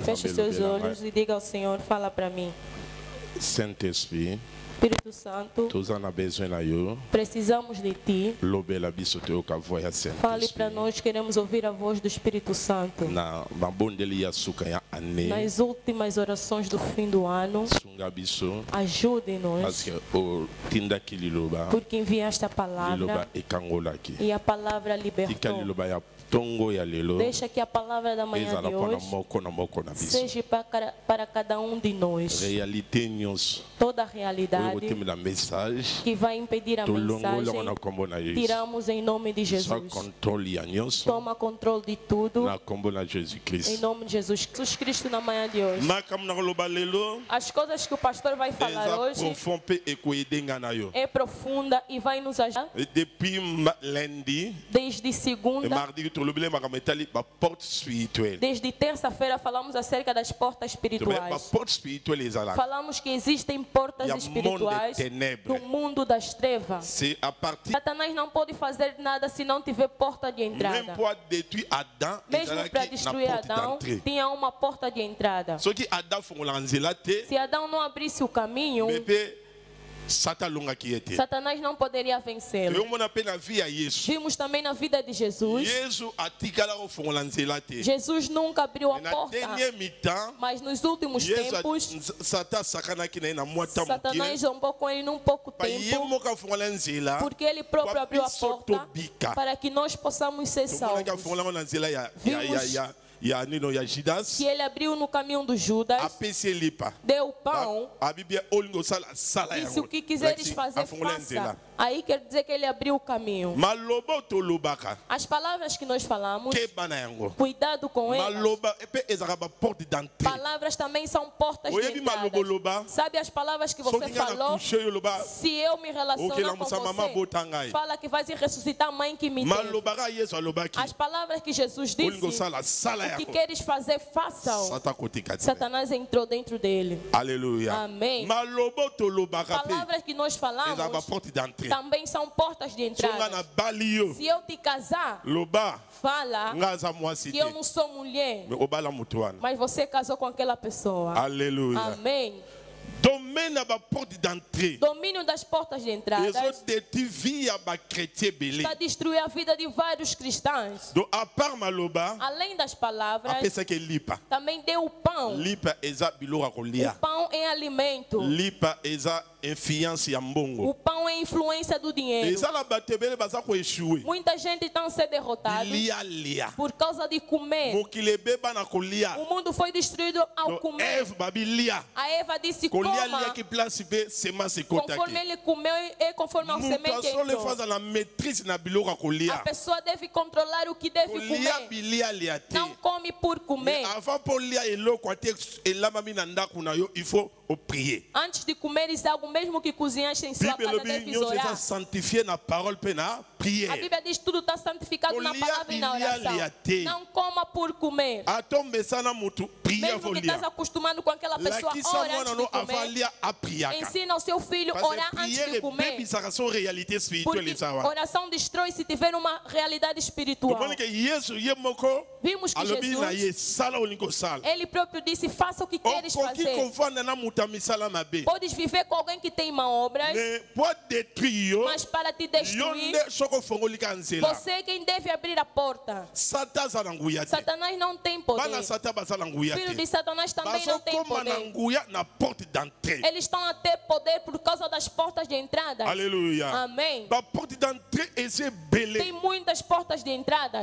Feche os seus olhos e diga ao Senhor, fala para mim. Saint-Esprit, Espírito Santo, precisamos de Ti. Fale para nós, queremos ouvir a voz do Espírito Santo. Nas últimas orações do fim do ano, ajude-nos, porque enviaste a palavra e a palavra libertou. Deixa que a palavra da manhã de hoje seja para cada um de nós. Toda a realidade que vai impedir a mensagem, tiramos em nome de Jesus. Toma controle de tudo em nome de Jesus Cristo na manhã de hoje. As coisas que o pastor vai falar hoje é profunda e vai nos ajudar. Desde segunda, desde terça-feira falamos acerca das portas espirituais. Falamos que existem portas espirituais do mundo das trevas. Satanás não pode fazer nada se não tiver porta de entrada. Mesmo para destruir Adão, tinha uma porta de entrada. Se Adão não abrisse o caminho, Satanás não poderia vencê-lo. Vimos também na vida de Jesus. Jesus nunca abriu a porta, mas nos últimos tempos Satanás zombou com ele num pouco tempo, porque ele próprio abriu a porta para que nós possamos ser salvos. Vimos que ele abriu no caminho do Judas, deu pão, disse: o que quiseres fazer, faça. Aí quer dizer que ele abriu o caminho. As palavras que nós falamos, cuidado com elas. Palavras também são portas de entrada. Sabe as palavras que você falou? Se eu me relacionar com você, fala que vai ressuscitar a mãe que me teve. As palavras que Jesus disse: o que queres fazer, faça-o. Satanás entrou dentro dele. Aleluia. Amém. Palavras que nós falamos também são portas de entrada. Se eu te casar, fala que eu não sou mulher, mas você casou com aquela pessoa. Aleluia. Amém. Domínio das portas de entrada está destruir a vida de vários cristãos. Além das palavras, também deu o pão. O pão é alimento. O pão é influência do dinheiro. Muita gente está sendo derrotada por causa de comer. O mundo foi destruído ao comer. A Eva disse: coma. Conforme ele comeu e conforme a semente entrou. A pessoa deve controlar o que deve comer. Não come por comer. Antes de comeres algo, mesmo que cozinhaste em sua casa, deve orar. A Bíblia diz: tudo está santificado na palavra e na oração. Não coma por comer. Mesmo que estás acostumado com aquela pessoa, ora antes de comer. Ensina o seu filho a orar antes de comer. Porque oração destrói se tiver uma realidade espiritual. Vimos que Jesus, ele próprio disse: faça o que queres fazer. Podes viver com alguém que tem obras, mas para te destruir, você é quem deve abrir a porta. Satanás não tem poder. Filho de Satanás também não tem poder. Eles estão a ter poder por causa das portas de entrada. Aleluia. Amém. Tem muitas portas de entrada.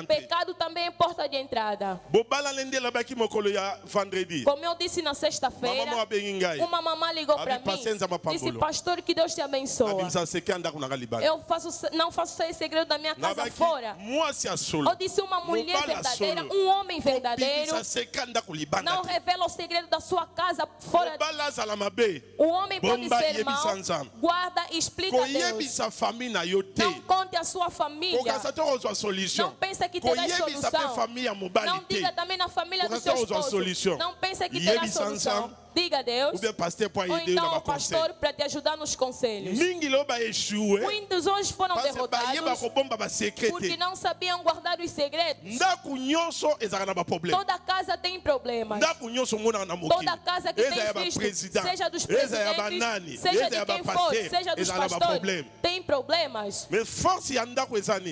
Pecado também é porta de entrada. Como eu disse na sexta-feira, uma mamãe ligou para mim e disse: pastor, que Deus te abençoe. Eu não faço segredo da minha casa fora. Eu disse: uma mulher verdadeira, um homem verdadeiro, não revela o segredo da sua casa fora. O homem pode ser mau, guarda e explica a Deus. Não conte a sua família. Não pense que terá solução. Não diga também na família do seu esposo. Não pense que terá solução. Diga a Deus. Ou então o pastor para te ajudar nos conselhos. Muitos hoje foram derrotados porque não sabiam guardar os segredos. Toda casa tem problemas. Toda casa que tem visto, seja dos presidentes, seja de quem for, seja dos pastores, tem problemas.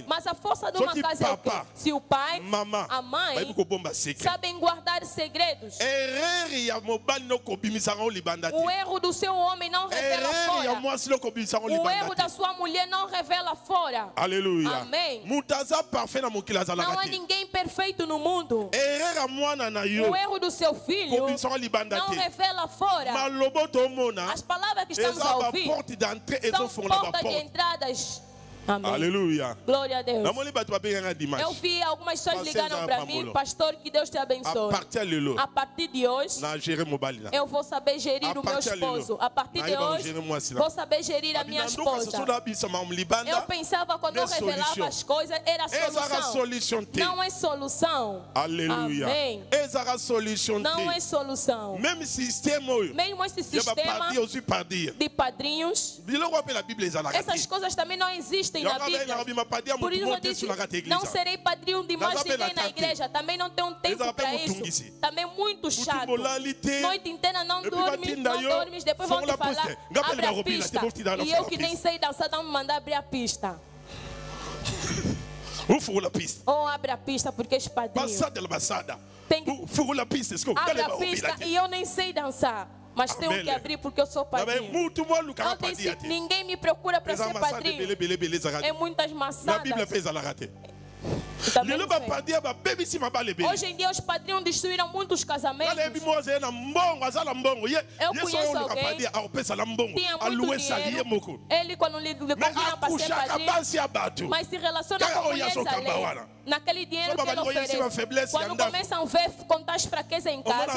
Mas a força de uma casa é o quê? Se o pai, a mãe, sabem guardar segredos, o erro do seu homem não revela fora. O erro da sua mulher não revela fora. Aleluia. Amém. Não há ninguém perfeito no mundo. O erro do seu filho não revela fora. As palavras que estamos a ouvir são portas de entradas. Amém. Aleluia. Glória a Deus. Eu vi algumas pessoas ligaram para mim, pastor, que Deus te abençoe. A partir de hoje, eu vou saber gerir o meu esposo. A partir de hoje, vou saber gerir a minha esposa. Eu pensava quando eu revelava as coisas, era solução. Não é solução. Aleluia. Amém. Não é solução. Mesmo esse sistema de padrinhos, essas coisas também não existem na Bíblia. Por isso eu disse, não serei padrinho de mais ninguém na igreja. Também não tenho tempo para isso. Também muito chato. Noite inteira não dormes, depois vão te falar, abre a pista. E eu que nem sei dançar, não me mandar abrir a pista. Ou abre a pista porque és padrinho. Tem que... Abre a pista e eu nem sei dançar. Mas tenho que abrir porque eu sou padrinho. Eu disse, ninguém me procura para ser padrinho. É muitas maçadas. Hoje em dia os padrinhos destruíram muitos casamentos. Eu conheço alguém que tinha muito dinheiro. Ele quando lhe convidam para ser padrinho, mas se relaciona com mulheres alheias. Naquele dinheiro que ele oferece, quando começam a ver contar as fraquezas em casa,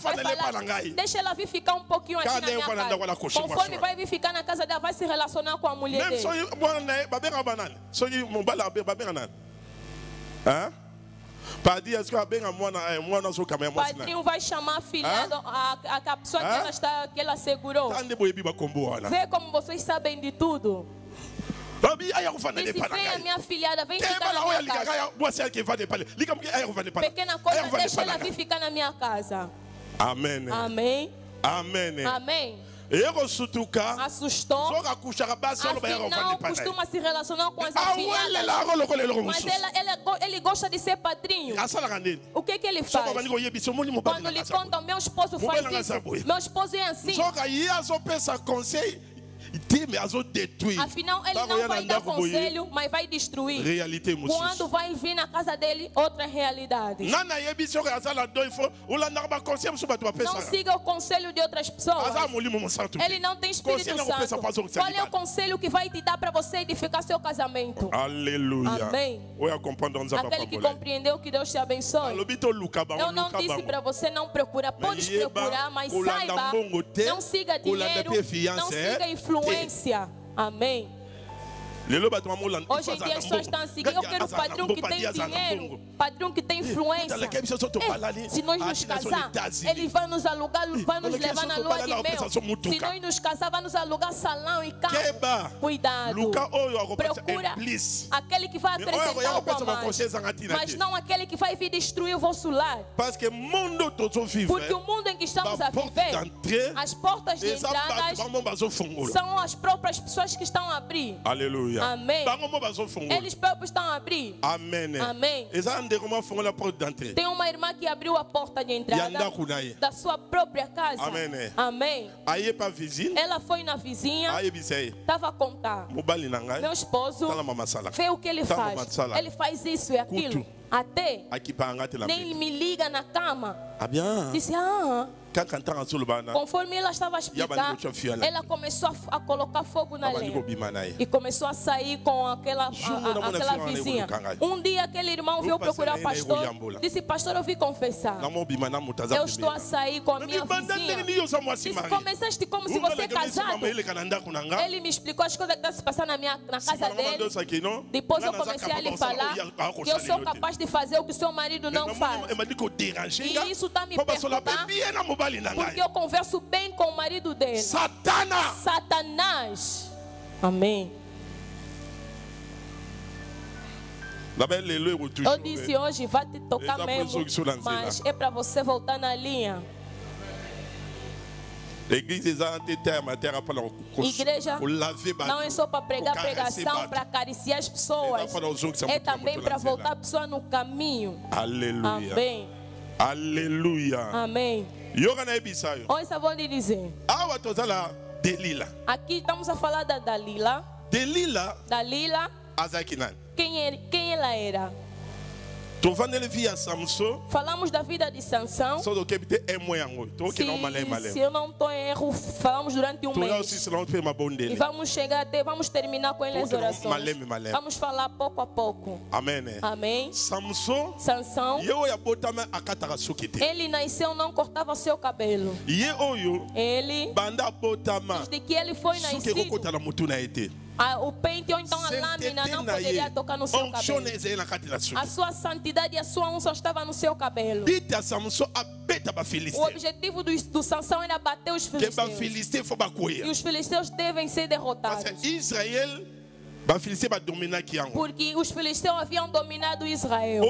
falar, deixa ela vir ficar um pouquinho aqui na minha casa. Conforme vai vir ficar na casa dela, vai se relacionar com a mulher dele. Padrinho vai chamar a filhada, a pessoa que ela segurou. Vê como vocês sabem de tudo. Disse, vem a minha filhada, vem ficar na minha casa. Pequena coisa, deixa ela vir ficar na minha casa. Amém. Amém. Amém. Amém. Assustou. Afinal, costuma se relacionar com as afilhadas. Mas ele gosta de ser padrinho. O que ele faz? Quando lhe contam, meu esposo faz isso. Meu esposo é assim. Afinal, ele não vai dar conselho, mas vai destruir. Quando vai vir na casa dele, outra realidade. Não siga o conselho de outras pessoas. Ele não tem Espírito Santo. Qual é o conselho que vai te dar para você edificar seu casamento? Aleluia. Amém. Aquele que compreendeu, que Deus te abençoe. Eu não disse para você não procurar. Pode procurar, mas saiba, não siga dinheiro, não siga influência. Amém. Hoje em dia as pessoas estão a seguir. Eu quero padrinho que tem dinheiro, padrinho que tem influência. Se nós nos casar, ele vai nos alugar, vai nos levar na lua de mel. Se nós nos casar, vai nos alugar salão e carro. Cuidado. Procura aquele que vai acrescentar algo a mais, mas não aquele que vai vir destruir o vosso lar. Porque o mundo em que estamos a viver, as portas de entrada são as próprias pessoas que estão a abrir. Aleluia. Amém. Eles próprios estão a abrir. Amém. Amém. Tem uma irmã que abriu a porta de entrada da sua própria casa. Amém. Amém. Ela foi na vizinha. Estava a contar. Meu esposo, vê o que ele faz. Ele faz isso e aquilo. Até nem me liga na cama. Disse, conforme ela estava a explicar, ela começou a colocar fogo na lenha e começou a sair com aquela vizinha. Um dia aquele irmão veio procurar o pastor, disse, pastor, eu vim confessar, eu estou a sair com a minha vizinha. Disse, começaste como se você é casado. Ele me explicou as coisas que estão se passando na casa dele. Depois eu comecei a lhe falar que eu sou capaz de fazer o que seu marido não faz. E isso está me perturbando. porque eu converso bem com o marido dele. Satanás. Amém. Eu disse hoje, vai te tocar mesmo, mas é para você voltar na linha. Igreja não é só para pregar pregação, para acariciar as pessoas. É também para voltar a pessoa no caminho. Aleluia. Amém. Aleluia. Amém. Hoje eu vou lhe dizer. Aqui estamos a falar da Dalila. Dalila. Quem ela era? Falamos da vida de Sansão. Se eu não estou em erro, falamos durante um mês. E vamos chegar até, vamos terminar com as orações. Vamos falar pouco a pouco. Amém. Amém. Sansão, ele nasceu, não cortava seu cabelo. Ele, desde que ele foi nascido, o pente ou então a lâmina não poderia tocar no seu cabelo. A sua santidade e a sua unção estava no seu cabelo. O objetivo do Sansão era bater os filisteus. E os filisteus devem ser derrotados. Porque os filisteus haviam dominado Israel.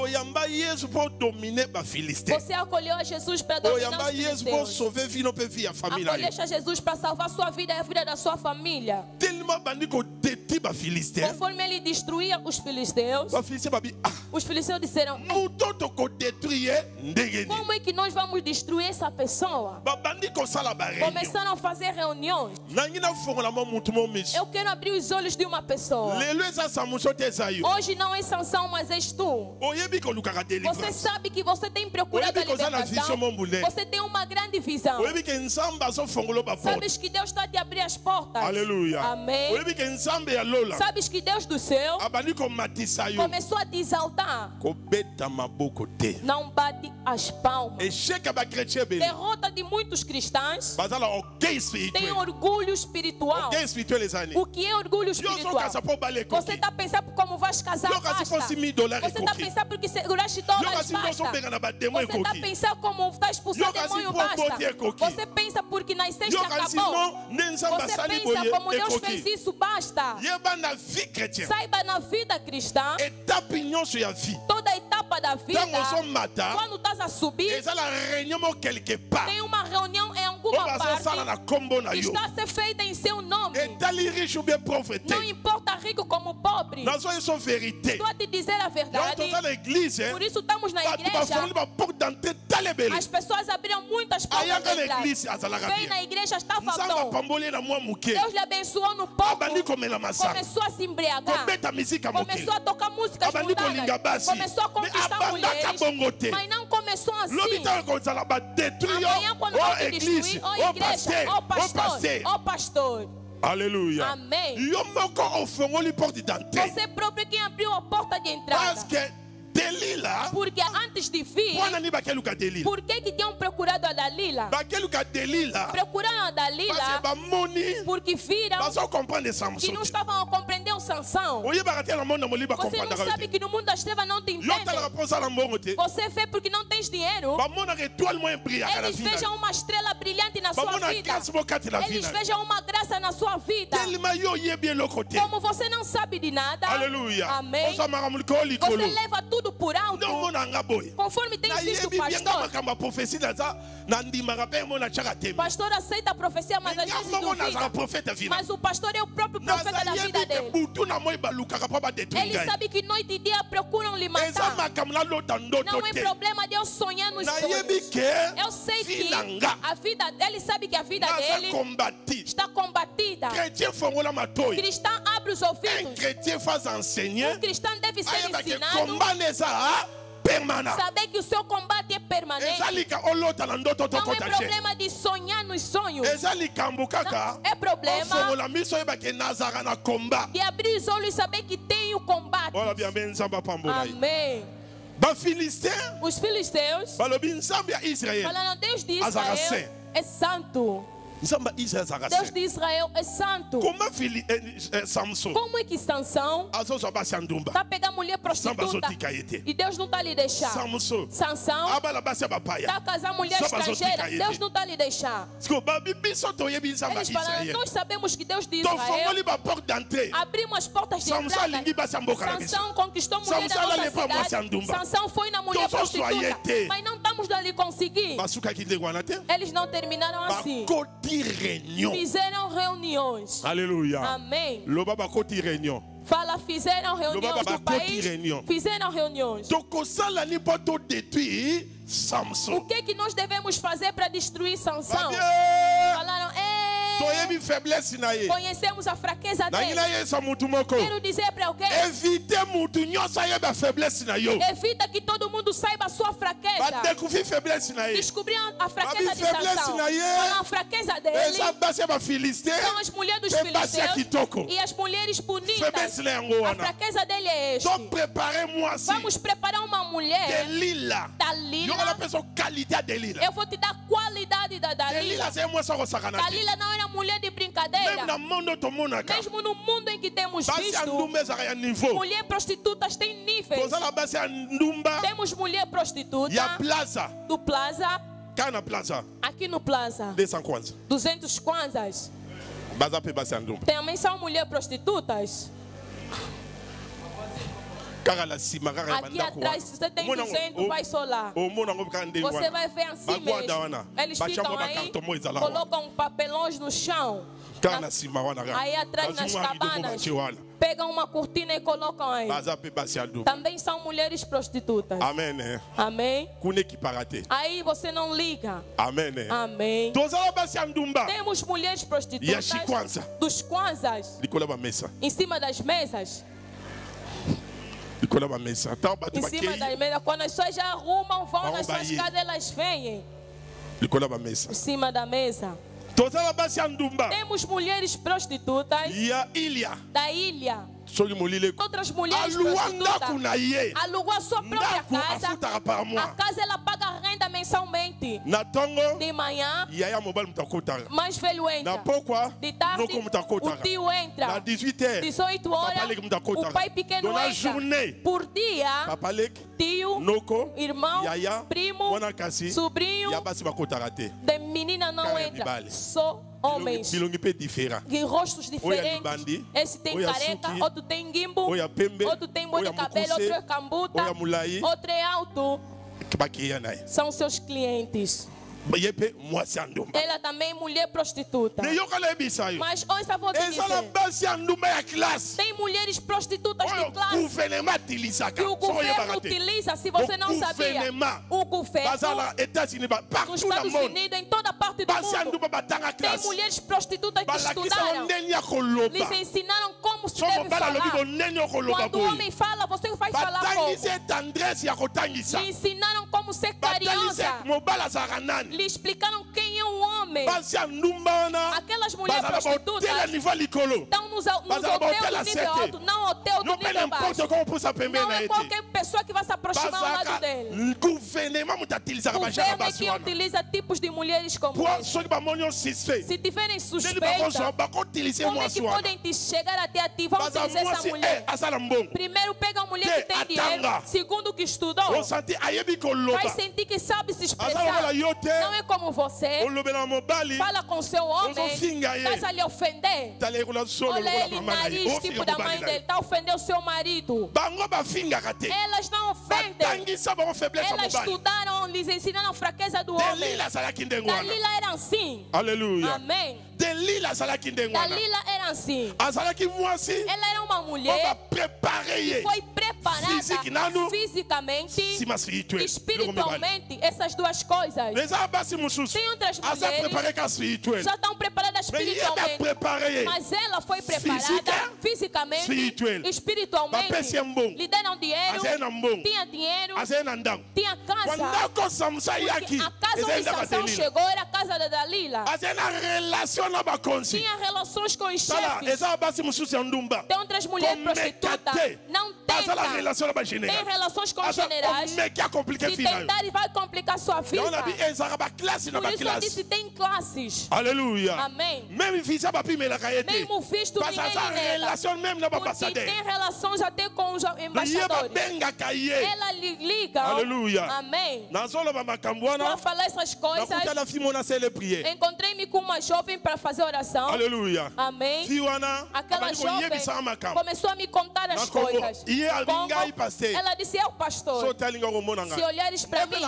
Você acolheu a Jesus para dominar os filisteus. Acolheste a Jesus para salvar sua vida e a vida da sua família. Conforme ele destruía os filisteus, os filisteus disseram: como é que nós vamos destruir essa pessoa? Começaram a fazer reuniões. Eu quero abrir os olhos de uma pessoa. Hoje não é Sansão, mas és tu. Você sabe que você tem procurado a libertação. Você tem uma grande visão. Sabes que Deus está a te abrir as portas. Aleluia. Amém. Sabes que Deus do céu começou a te exaltar. Não bate as palmas. Derrota de muitos cristãos tem orgulho espiritual. O que é orgulho espiritual? Você está pensando como vais casar, basta. Você está pensando porque seguraste dólares, basta. Você está pensando como está expulsando o demônio, basta. Você pensa porque nasceste, acabou. Você pensa como Deus fez isso, basta. Saiba na vida cristã, toda etapa da vida, quando estás a subir, tem uma reunião em alguma parte que está a ser feita em seu nome. Não importa rico como pobre. Estou a te dizer a verdade. Por isso estamos na igreja. As pessoas abriram muitas portas da igreja. Vem na igreja, está faltando. Deus lhe abençoou no pouco. Começou a se embriagar. Começou a tocar músicas mundanas. Começou a conquistar mulheres. Mas não começou assim. Amanhã quando vai te destruir, ó igreja, ó pastor. Aleluia. Amém. Você Você próprio quem abriu a porta de entrada. Porque antes de vir, por que tinham procurado a Dalila? Procuraram a Dalila porque viram que não estavam a compreender o Sansão. Você não sabe que no mundo das trevas não te entendem. Você vê porque não tens dinheiro. Eles vejam uma estrela brilhante na sua vida. Eles vejam uma graça na sua vida. Como você não sabe de nada. Aleluia. Amém. Você leva tudo por alto. Conforme tem visto, pastor. Pastor aceita a profecia, mas às vezes duvida. Mas o pastor é o próprio profeta da vida dele. Ele sabe que noite e dia procuram lhe matar. Não é problema de eu sonhar nos sonhos. Eu sei que a vida, ele sabe que a vida dele está combatida. Cristão abre os ouvidos. Um cristão deve ser ensinado. Saber que o seu combate é permanente. Não é problema de sonhar nos sonhos. Não é problema de abrir os olhos e saber que tem o combate. Amém. Os filisteus falaram: Deus de Israel é santo. Deus de Israel é santo. Como é que Sansão está pegando mulher prostituta e Deus não está lhe deixando? Sansão está casando mulher estrangeira, Deus não está lhe deixando. Eles falam, nós sabemos que Deus de Israel abriu as portas de entrada. Sansão conquistou mulher da nossa cidade. Sansão foi na mulher prostituta, mas não estamos dali conseguir. Eles não terminaram assim. Fizeram reuniões. Aleluia. Amém. Réunion. Fala, fizeram reuniões no país. Fizeram reuniões. O que nós devemos fazer para destruir Sansão? Falaram, conhecemos a fraqueza dele. Quero dizer para alguém: evita que todo mundo saiba a sua fraqueza. Descobriram a fraqueza de Sansão. A fraqueza dele são as mulheres dos filisteus e as mulheres bonitas. A fraqueza dele é esta. Vamos preparar uma mulher Dalila. Eu vou te dar a qualidade da Dalila. Dalila não era mulher de brincadeira. Mesmo no mundo em que temos visto, mulher prostitutas têm níveis. Temos mulher prostituta do Plaza. Aqui no Plaza 200 kwanzas. Também são mulheres prostitutas. Aqui atrás, se você tem 200, vai só lá. Você vai ver assim mesmo. Eles ficam aí, colocam papelões no chão. Aí atrás nas cabanas, pegam uma cortina e colocam aí. Também são mulheres prostitutas. Amém. Amém. Aí você não liga. Amém. Amém. Temos mulheres prostitutas dos kwanzas em cima das mesas. Em cima das mesas, quando as pessoas já arrumam, vão nas suas casas, elas vêm em cima da mesa. Temos mulheres prostitutas da ilha. Outras mulheres prostitutas alugou a sua própria casa. A casa ela paga renda mensalmente. De manhã, mais velho entra. De tarde, o tio entra. 18 horas, o pai pequeno entra. Por dia, tio, irmão, primo, sobrinho, de menina não entra. Só homens de rostos diferentes. Esse tem careca, outro tem guimbo, outro tem boi de cabelo, outro é cambuta, outro é alto. São seus clientes. Ela também é mulher prostituta. Mas hoje eu vou te dizer, tem mulheres prostitutas de classe que o governo utiliza, se você não sabia. O governo nos Estados Unidos, em toda parte do mundo, tem mulheres prostitutas que estudaram. Lhes ensinaram como se deve falar. Quando o homem fala, você vai falar pouco. Lhe ensinaram como ser carinhosa. Lhe explicaram quem é o homem. Aquelas mulheres prostitutas estão nos hotéis do nível alto, não hotel do nível baixo. Não é qualquer pessoa que vai se aproximar ao lado dele. O governo é que utiliza tipos de mulheres como essa. Se tiverem suspeitas, como é que podem chegar até a ti? Vamos dizer essa mulher. Primeiro, pega uma mulher que tem dinheiro. Segundo, que estudou. Vai sentir que sabe se expressar. Não é como você. Fala com seu homem. Estás a lhe ofender. Olha ele, nariz, tipo da mãe dele. Está a ofender o seu marido. Elas não ofendem. Elas estudaram, lhes ensinaram a fraqueza do homem. Dalila era assim. Aleluia. Amém. Dalila era assim. Ela era uma mulher que foi preparada fisicamente e espiritualmente. Essas duas coisas. Tem outras mulheres que já estão preparadas espiritualmente, mas ela foi preparada fisicamente e espiritualmente. Lhe deram dinheiro, tinha dinheiro, tinha casa. Porque a casa onde Sansão chegou era a casa da Dalila. Tinha relações com os chefes. Tem outras mulheres prostitutas, não tenta tem relações com generais, se tentar e vai complicar sua vida. Por isso eu disse, tem classes. Aleluia. Amém. Mesmo visto ninguém porque tem relações até com os embaixadores. Ela liga. Aleluia. Amém. Para falar essas coisas, encontrei-me com uma jovem para fazer oração. Aleluia. Amém. Aquela jovem começou a me contar as coisas. Ela disse, eu pastor, se olhares para mim,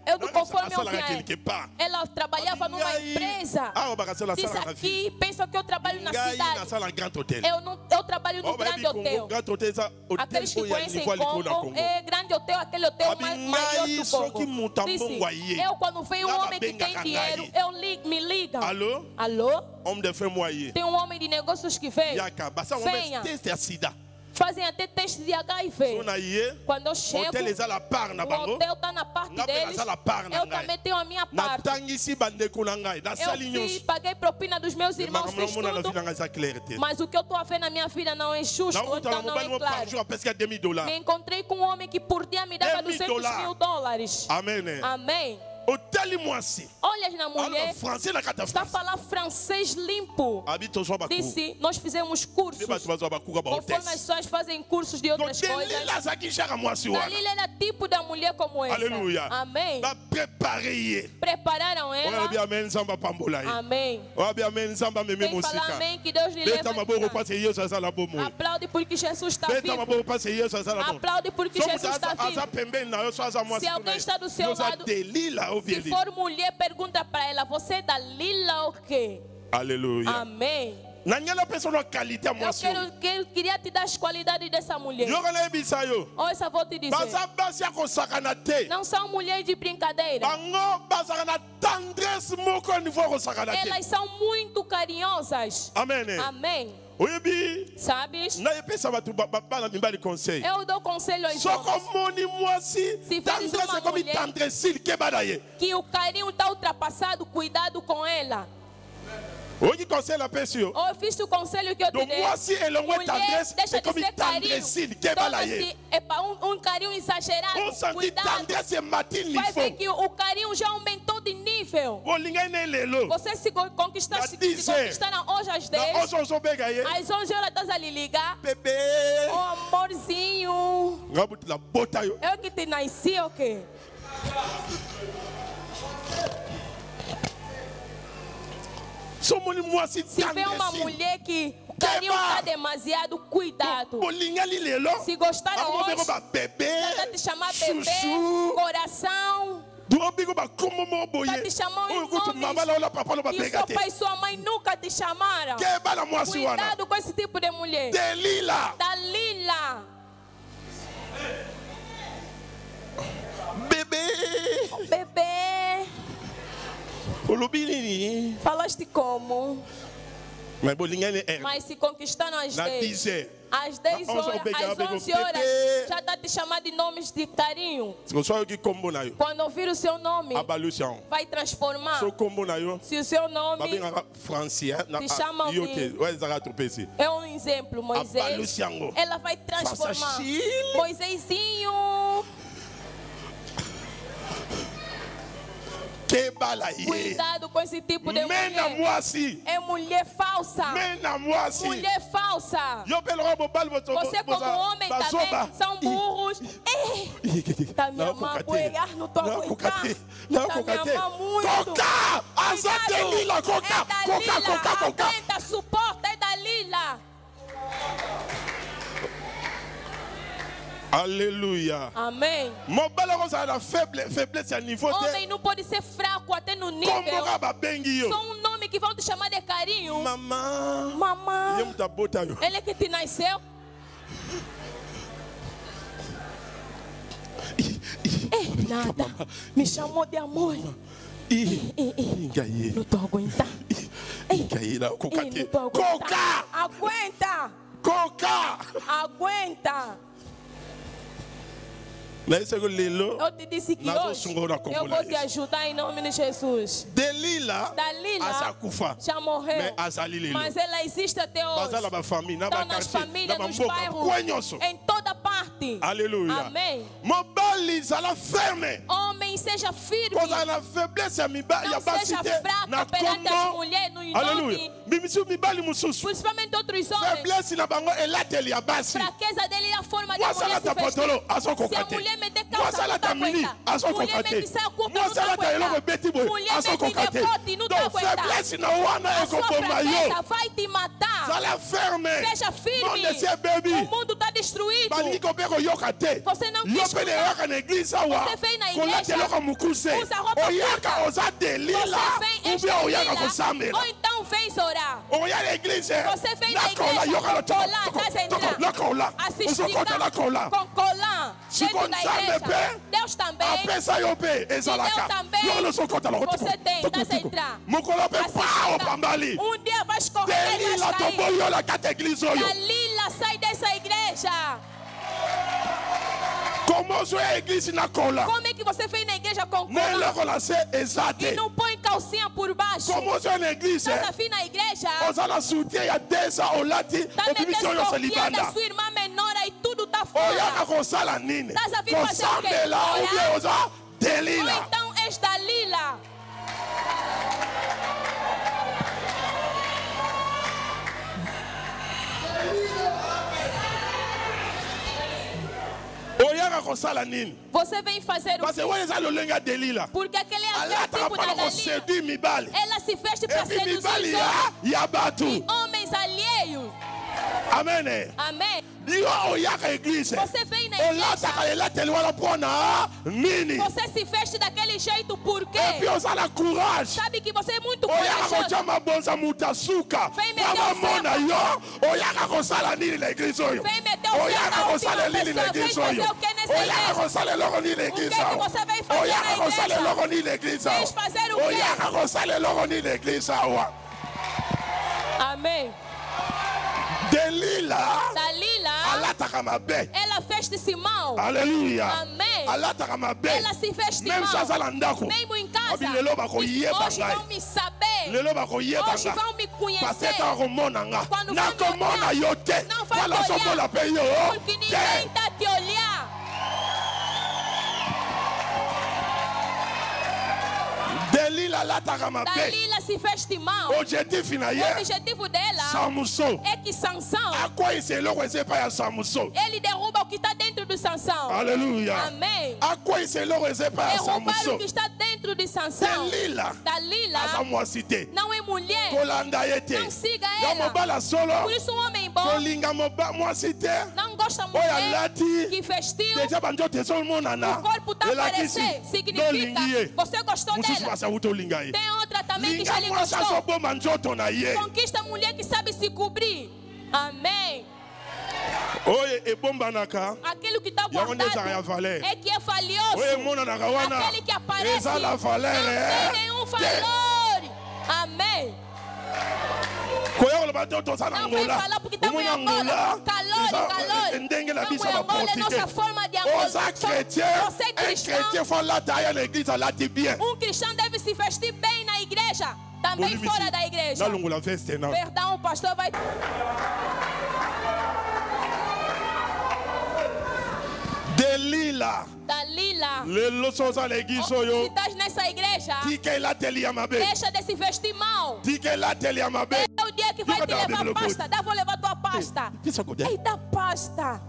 eu do conforme eu vi, ela trabalhava numa empresa. Disse aqui, pensa que eu trabalho na cidade. Eu trabalho no grande hotel. Aqueles que conhecem Congo, é grande hotel, aquele hotel maior do Congo. Disse, eu quando vejo um homem que tem dinheiro, me liga. Alô? Alô? Tem um homem de negócios que veio. Venha. Fazem até teste de HIV. Quando eu chego, o hotel está na parte deles. Eu também tenho a minha parte. Eu paguei propina dos meus irmãos, fiz tudo. Mas o que eu estou a ver na minha vida não é justo, então não é claro. Me encontrei com um homem que por dia me dava $200.000. Amém. Olha na mulher, está a falar francês limpo. Disse, nós fizemos cursos. Conforme as pessoas fazem cursos de outras coisas. Dalila era tipo da mulher como essa. Aleluia. Amém. Prepararam ela. Amém. Quem fala amém, que Deus lhe leva. Aplaude porque Jesus está vivo. Aplaude porque Jesus está vivo. Se alguém está do seu lado, se for mulher, pergunta para ela, você é Dalila ou quê? Aleluia. Amém. Eu queria te dar as qualidades dessa mulher. Olha, só vou te dizer. Não são mulheres de brincadeira. Elas são muito carinhosas. Amém. Sabes? Eu dou conselho aos homens. Se vês uma mulher que o carinho está ultrapassado, cuidado com ela. Eu fiz o conselho que eu te dei. Mulher, deixa de ser carinho. É para um carinho exagerado. Cuidado. Vai ver que o carinho já aumentou de nível. Você se conquistaram hoje às 10. Às 11 horas estás a lhe ligar. Bebê. Oh, amorzinho. Eu que te nasci, o quê? Se vê uma mulher que o carinho está demasiado, cuidado. Se gostaram hoje, já está te chamando bebê, coração. Está te chamando em nomes que seu pai e sua mãe nunca te chamaram. Cuidado com esse tipo de mulher. Dalila. Bebê. Falaste como? Mas se conquistaram às 10. Às 10 horas, às 11 horas, já está te chamando de nomes de carinho. Quando ouvir o seu nome, vai transformar. Se o seu nome te chamam de... É um exemplo, Moisés. Ela vai transformar. Moisésinho. Cuidado com esse tipo de mulher. É mulher falsa. Mulher falsa. Você como homem também são burros. Tá me amando, não tô aguentando. Tá me amando muito. Cuidado. Aguenta, suporta, é Dalila. Aleluia. Amém. Homem não pode ser fraco até no nível. Só um nome que vão te chamar de carinho. Mamã. Ele é que te nasceu. Nada. Me chamou de amor. Não tô aguentando. Aguenta. Eu te disse que hoje eu vou te ajudar em nome de Jesus. Dalila já morreu, mas ela existe até hoje. Está nas famílias, nos bairros, em toda forte. Alléluia. Amém. Mobali sala ferme. Homem, seja firme. Koza na faiblesse ya mibali ya basi seja te fraco na perante as kombo. mulheres no Alléluia. nome. Bimisi mibali mususu. Principalmente outros homens. Faiblesse na bango elateli ya basi. Fraqueza dele é a forma da Mwasala mulher ta se vestir. potolo aso Se a kokate. mulher meter calça, Mwasala não ta tá mini aguenta. aso Mulher kokate. meter saia curta, não tá Mwasala ta eloko aguenta. beti boy Mulher aso meter kokate. decote, não tá Donc aguenta. faiblesse na wana A sua ekokoma yo. fraqueza vai te matar. Sala ferme. Seja firme. Non laissez baby. O mundo está destruído. Balingi kopeko yoka te. Você não Yo quis pene escutar. yoka na église awa. Você vem na igreja, Kolate eloko mukuse. usa roupa Oyaka curta. oza delila. Você vem Ou bien oyaka esta kosambela. ou então vem orar. Oya na église. Você vem na Lakola igreja yoka com lo toko. colar, tá entrar. Lakola. Assistir Lakola. com colar dentro da igreja. Deus também. Apesa yo pe ezalaka. também. Yo lo sokota lo. Você tem, tá entrar. Mokolo pe pa o pambali. Dia vai escorrer e Delila vai tombo cair. yo la kata église oyo. Dalila, sai dessa igreja. Como zo ya église na kola. Como é que você vem na igreja com Ne colar eloko la se e ezate. não põe calcinha por baixo? Como zo na église. Você vem na igreja, Ozala soutien ya deza olati. tá Obimisi oyo metendo se sorriada libanda. da sua irmã menor e tudo tá Oyaka fora. kosala nini? Tasa vi fazer o quê? Kosambela ou bien Orar? oza Ou delila. então és Dalila. Oyaka kosala nini? Você vem fazer o Parce que quê? wana eza lolenge ya delila. Porque aquele é o Alataka tipo da mpona Dalila. koseduire mibali. Ela se veste para Epi seduzir mibali os homens ya bato. e homens alheios. Amen. Amém. Yo oyaka église. Você vem na igreja, Olataka elateli wana mpona nini? você se veste daquele jeito porque Epi ozala courage. sabe que você é muito Oyaka corajoso. kotia mabonza mutu asuka. Vem meter o Bamamona yo. Oyaka kosala nini na église oyo? Vem meter o Oyaka ferro na kosala última nini na pessoa. Vem église oyo? fazer o que nessa Oyaka igreja? kosala eloko nini na O que église que awa? você vem fazer Oyaka na kosala igreja? eloko nini na église awa? Vem fazer o quê? Oyaka kosala eloko nini na église awa? Amém. Delila Dalila, alataka mabe. ela veste-se mal. Alléluia. Amém. Alataka mabe. Ela se veste Même si mal. azala ndako. Mesmo em casa. Abi lelo bakoyeba Hoje ngai. vão me saber. Lelo bakoyeba Hoje nga. vão me conhecer. Parce takomona nga. Quando vão me Nakomona olhar, yo te. não vai Wala te sokola olhar. pe yo Porque ninguém te. está te olhar. Delila alataka mabe. Dalila se veste mal. Objectif na O ye. objetivo dela Samuso. é que Sansão, Akwayisa eloko eza epai ya Samuso. ele derruba o que está dentro de Sansão. Alléluia. Amém. Akwayisa eloko eza epai ya Derrubar Samuso. o que está dentro de Sansão. Delila Dalila aza mwasi te. não é mulher. Kolanda ye te. Não siga Ya ela. mobala solo. Por isso um homem bom Kolinga mwasi te. não gosta Oyo mulher alati. que vestiu. Deja banzoto ezomonana. O corpo está Elakisi. aparecer. Significa Nolingi ye. você gostou Mosusu dela. basa uta olinga ye. Tem outra também que já lhe Linga mwasi gostou. azoboma nzoto na ye. Conquista a mulher que sabe se cobrir. Amém. Oyo ebombanaka. Aquilo que está Yango nde ezalaka ya guardado valeur. é que é valioso. Oyo emonanaka wana. Aquele que aparece Eza la valeur. não tem nenhum valor. Amém. Koya koloba te toza na Não vem ngola. falar porque estamos em Omona Angola. ngola. Calor. Ndenge na biso Não, Angola é baporti nossa te. forma de Angola. Oza chrétien. Você é Un cristão. chrétien faut lata ya na église alati bien. Cristão deve se vestir bem na igreja. Também Bolivisi. fora da igreja. Nalongola veste na. Perdão, o pastor vai. Delila. Dalila. Lelo soza na église Se oyo. estás nessa igreja, Tika elateli ya mabe. deixa de se vestir mal. Tika elateli ya mabe. É o dia que vai Fica te da levar Bíblia, pasta. Dá, vou levar tua pasta. Pisa kodia. Eita, pasta.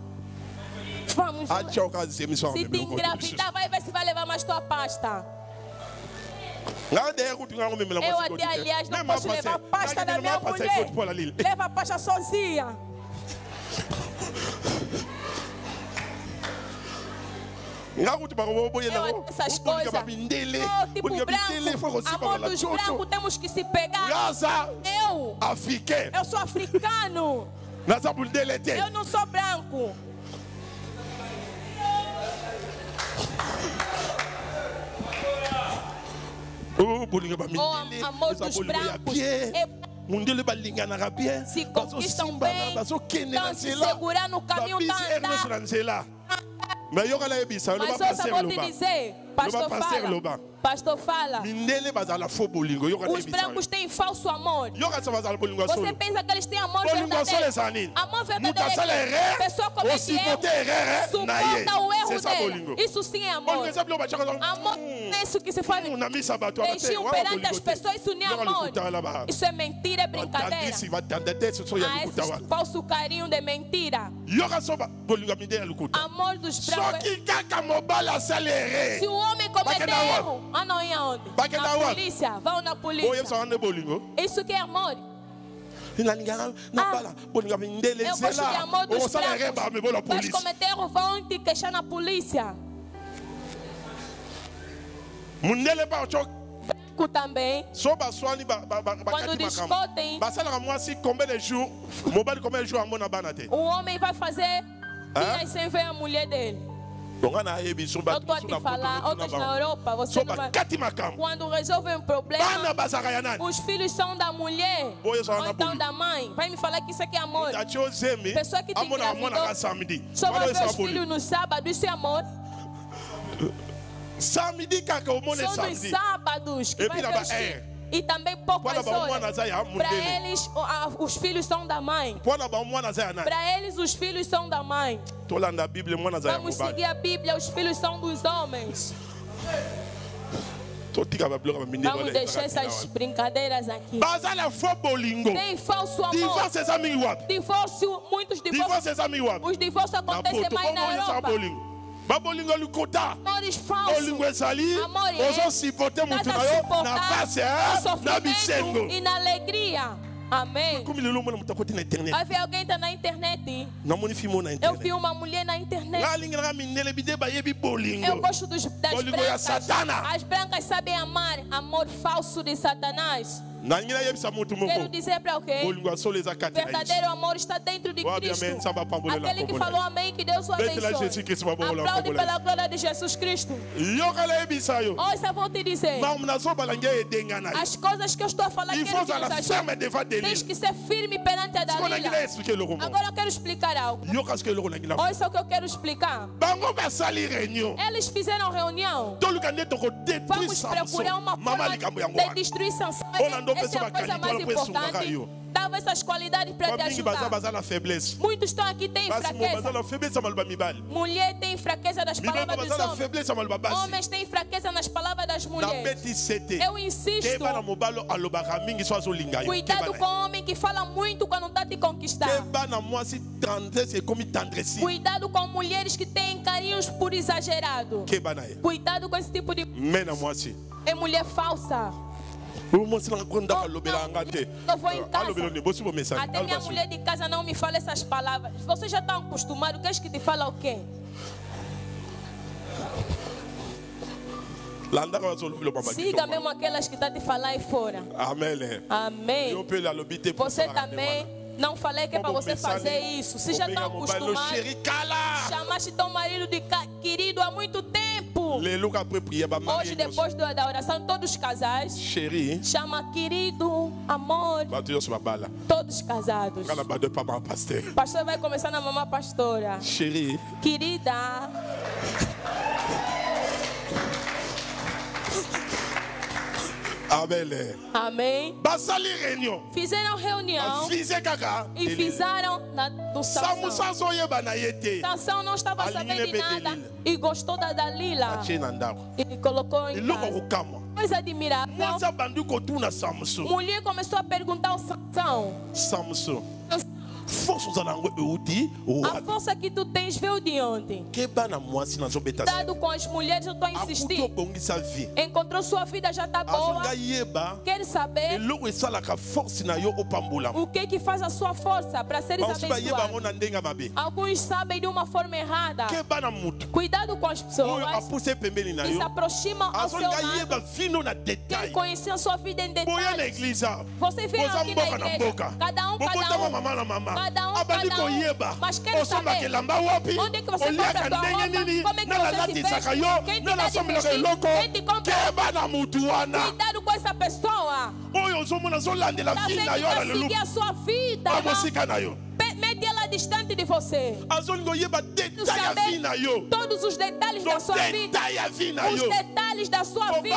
Vamos. Acha o caso de missão. Se te engravidar, vai ver se vai levar mais tua pasta. Eu até, aliás, não posso levar pasta da minha mulher. Leva a pasta sozinha. Essas coisas. Oh, tipo branco. Amor dos brancos, temos que se pegar. Eu sou africano. Eu não sou branco. Oh, amor dos brancos. Se conquistam bem, estão se segurar no caminho, tá andando. Mas eu vou te dizer, Pastor fala. Pastor fala. Os brancos têm falso amor. Você pensa que eles têm amor verdadeiro. Amor verdadeiro é que a pessoa comete erro, suporta o erro dele. Isso sim é amor. Amor é isso que se faz. Beijinho perante as pessoas, isso nem é amor. Isso é mentira, é brincadeira. Esse falso carinho de mentira. Amor dos brancos. Se o homem cometer erro, não ia onde? Na polícia. Vão na polícia. Isso que é amor. Eu gosto de amor dos brancos. Mas cometer erro, vão te queixar na polícia. Também. Quando discutem, o homem vai fazer dias sem ver a mulher dele. Eu estou a te falar, outras na Europa, você não vai... Quando resolvem um problema, os filhos são da mulher ou então da mãe. Vai me falar que isso aqui é amor. Pessoa que te engravidou, só vai ver os filhos no sábado, isso é amor. São nos sábados que vai ver os filhos. E também poucas horas. Para eles, os filhos são da mãe. Para eles, os filhos são da mãe. Vamos seguir a Bíblia, os filhos são dos homens. Vamos deixar essas brincadeiras aqui. Tem falso amor. Divórcio, muitos divórcios. Os divórcios acontecem mais na Europa. Amores falsos. Amores sofrimento e na alegria. Amém. Vai ver alguém está na internet. Eu vi uma mulher na internet. Eu gosto das brancas. As brancas sabem amar. Amor falso de Satanás. Quero dizer para alguém, o verdadeiro amor está dentro de Cristo. Aquele que falou amém, que Deus o abençoe. Aplaude pela glória de Jesus Cristo. Hoje eu vou te dizer, as coisas que eu estou a falar, tens que ser firme perante a Dalila. Agora eu quero explicar algo. Olha só o que eu quero explicar. Eles fizeram reunião. Vamos procurar uma forma de destruir Sansão. Essa é a coisa mais importante. Dava essas qualidades para te ajudar. Muitos estão aqui têm fraqueza. Mulher tem fraqueza das palavras dos homens. Homens têm fraqueza nas palavras das mulheres. Eu insisto. Cuidado com o homem que fala muito quando está te conquistar. Cuidado com mulheres que têm carinhos por exagerado. Cuidado com esse tipo de... É mulher falsa. Eu vou em casa. Até minha mulher de casa não me fala essas palavras. Você já está acostumado. Queres que te fala o quê? Siga mesmo aquelas que estão te falando aí fora. Amém. Você também. Não falei que é para você fazer isso. Se já está acostumado, chamaste teu marido de querido há muito tempo. Hoje, depois da oração, todos os casais chama querido, amor. Todos casados. O pastor vai começar na mamãe pastora. Querida. Amém. Fizeram reunião e fizeram do Sansão. Sansão não estava sabendo de nada e gostou da Dalila e colocou em casa. Coisa admirável. Mulher começou a perguntar ao Sansão. A força que tu tens veio de onde? Dado com as mulheres, eu estou a insistir. Encontrou sua vida, já está boa. Quer saber o que faz a sua força para seres abençoados? Alguns sabem de uma forma errada. Cuidado com as pessoas que se aproximam ao seu lado. Quer conhecer a sua vida em detalhes. Você vê aqui na igreja, cada um. Mas quer saber onde é que você compra a tua roupa? Como é que você se veste? Quem te dá de vestir? Quem te compra? Cuidado com essa pessoa. Está vendo para seguir a sua vida. Mete ela de distante de você. Não saber todos os detalhes da sua vida. Os detalhes da sua vida.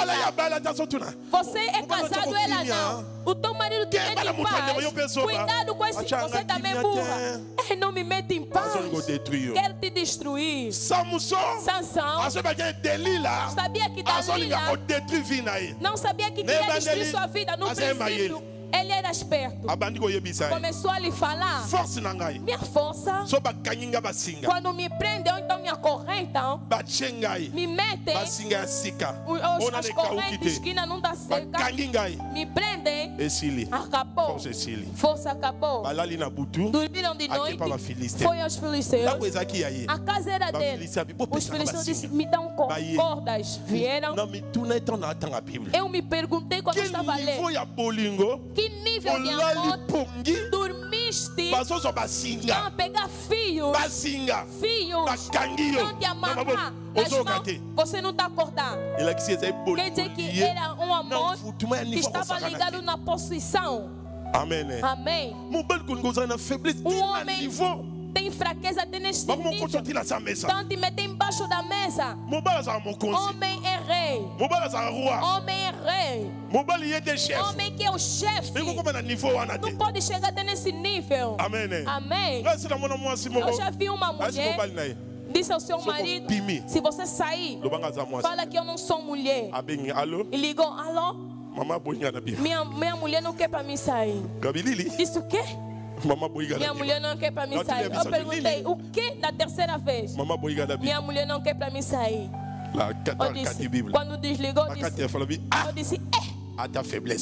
Você é casado, ela não. O teu marido te mete em paz. Cuidado com esse. Você também é burra. Ele não me mete em paz. Quer te destruir. Sansão. Sabia que Dalila não sabia que queria destruir sua vida no princípio. Ele era esperto. Começou a lhe falar: minha força, quando me prendem ou então me acorrentam, me metem as correntes que ainda não está seca, me prendem, acabou. Força acabou. Dormiram de noite, foi aos filisteus. A casa era dele. Os filisteus disseram: me dão cordas. Vieram. Eu me perguntei quando estava lendo: que nível de amor dormiste? Vão pegar fios, vão te amarrar nas mãos. Você não está acordado. Quer dizer que era um amor que estava ligado na posição. Amém. Amém. Um homem tem fraqueza até nesse nível. Então te meter embaixo da mesa. Homem é rei. Homem é rei. Homem que é o chefe. Não pode chegar até nesse nível. Amém. Eu já vi uma mulher disse ao seu marido: se você sair, fala que eu não sou mulher. E ligou: alô? Minha mulher não quer para mim sair. Disse: o quê? Minha mulher não quer para mim sair. Eu perguntei: o que? Da terceira vez. Minha mulher não quer para mim sair. Eu disse, quando desligou, eu disse: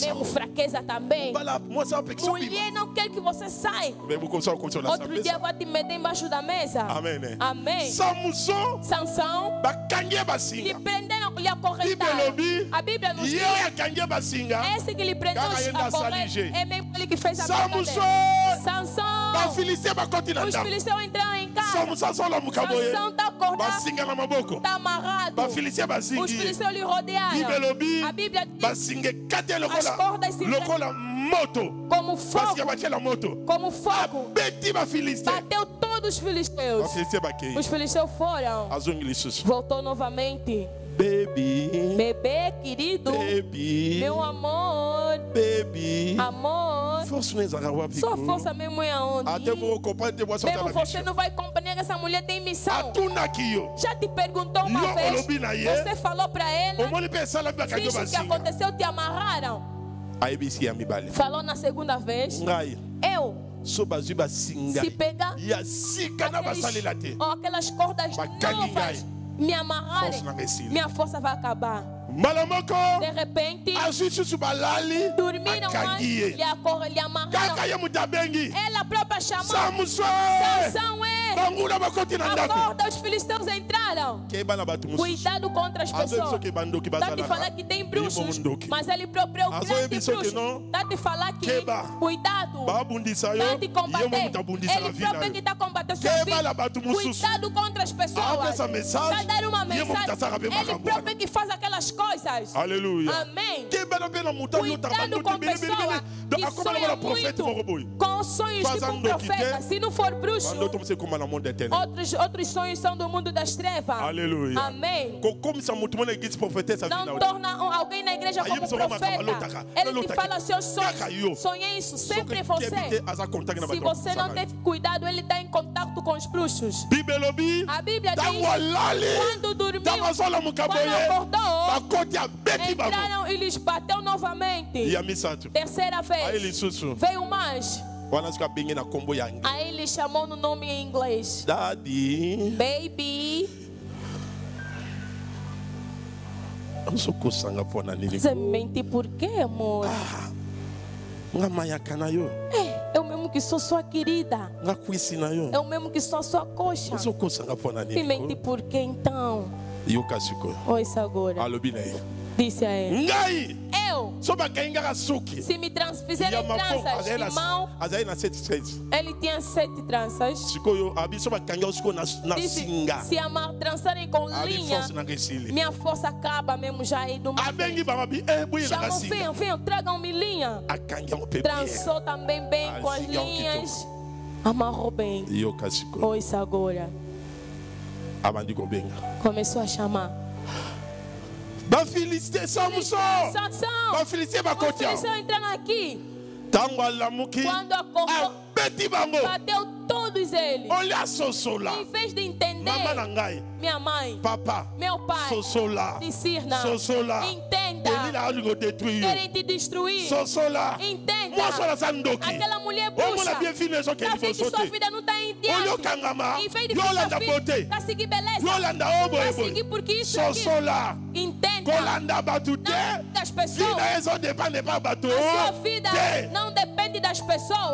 mesmo fraqueza também. Mulher não quer que você saia. Outro dia vai te meter embaixo da mesa. Amém. Sansão lhe prenderam, lhe acorrentaram. A Bíblia nos diz: esse que lhe prendeu é mesmo ele que fez a barca dele. Sansão, os filisteus entraram em casa. Sansão está acordado, está amarrado. Os filisteus lhe rodearam. A Bíblia diz: as cordas se como fogo. Como fogo. Bateu todos os filisteus. Os filisteus foram. Voltou novamente. Bebê, querido. Meu amor. Amor. Sua força mesmo é onde? Mesmo você não vai compreender que essa mulher tem missão. Já te perguntou uma vez? Você falou para ela? Finge que aconteceu, te amarraram. Falou na segunda vez. Eu. Se pegar aquelas cordas novas me amarrarem, minha força vai acabar. De repente, dormiram mais, lhe amarraram. Ela própria chamou: Sansão, acorda, os filisteus entraram. Cuidado contra as pessoas. Está te falar que tem bruxos, mas ele próprio é o grande bruxo. Está te falar que cuidado, vai te combater. Ele próprio que está combatendo sua vida. Cuidado contra as pessoas. Está dando uma mensagem. Ele próprio que faz aquelas coisas. Aleluia. Amém. Cuidado com pessoas que sonham muito com sonhos tipo um profeta. Se não for bruxo, outros sonhos são do mundo das trevas. Aleluia. Amém. Não torna alguém na igreja como profeta. Ele te fala seus sonhos. Sonhei isso sempre você. Se você não teve cuidado, ele está em contato com os bruxos. A Bíblia diz: quando dormiu, quando acordou, entraram e lhes bateu novamente. Terceira vez, veio mais. Aí ele chamou no nome em inglês: Daddy. Baby. Você mente por quê, amor? Eu mesmo que sou sua querida. Eu mesmo que sou sua coxa. Me mente por quê então? Ouça agora. Disse a ele: eu, se me fizerem tranças de mão, ele tinha 7 tranças. Disse: se trançarem com linha, minha força acaba mesmo já aí do chamam, venham, tragam-me linha. Trançou também bem com as linhas. amarrou bem. Ouça agora. Começou a chamar. Samson entrando aqui. Quando acordou, bateu todos eles. Em vez de entender, minha mãe, meu pai, discerna, entenda, querem te destruir. Entenda, aquela mulher bruxa, está vendo que sua vida não está em diante. Em vez de vida, está seguir beleza, está seguir porque isso aqui. Entenda, não das pessoas. A sua vida não depende das pessoas.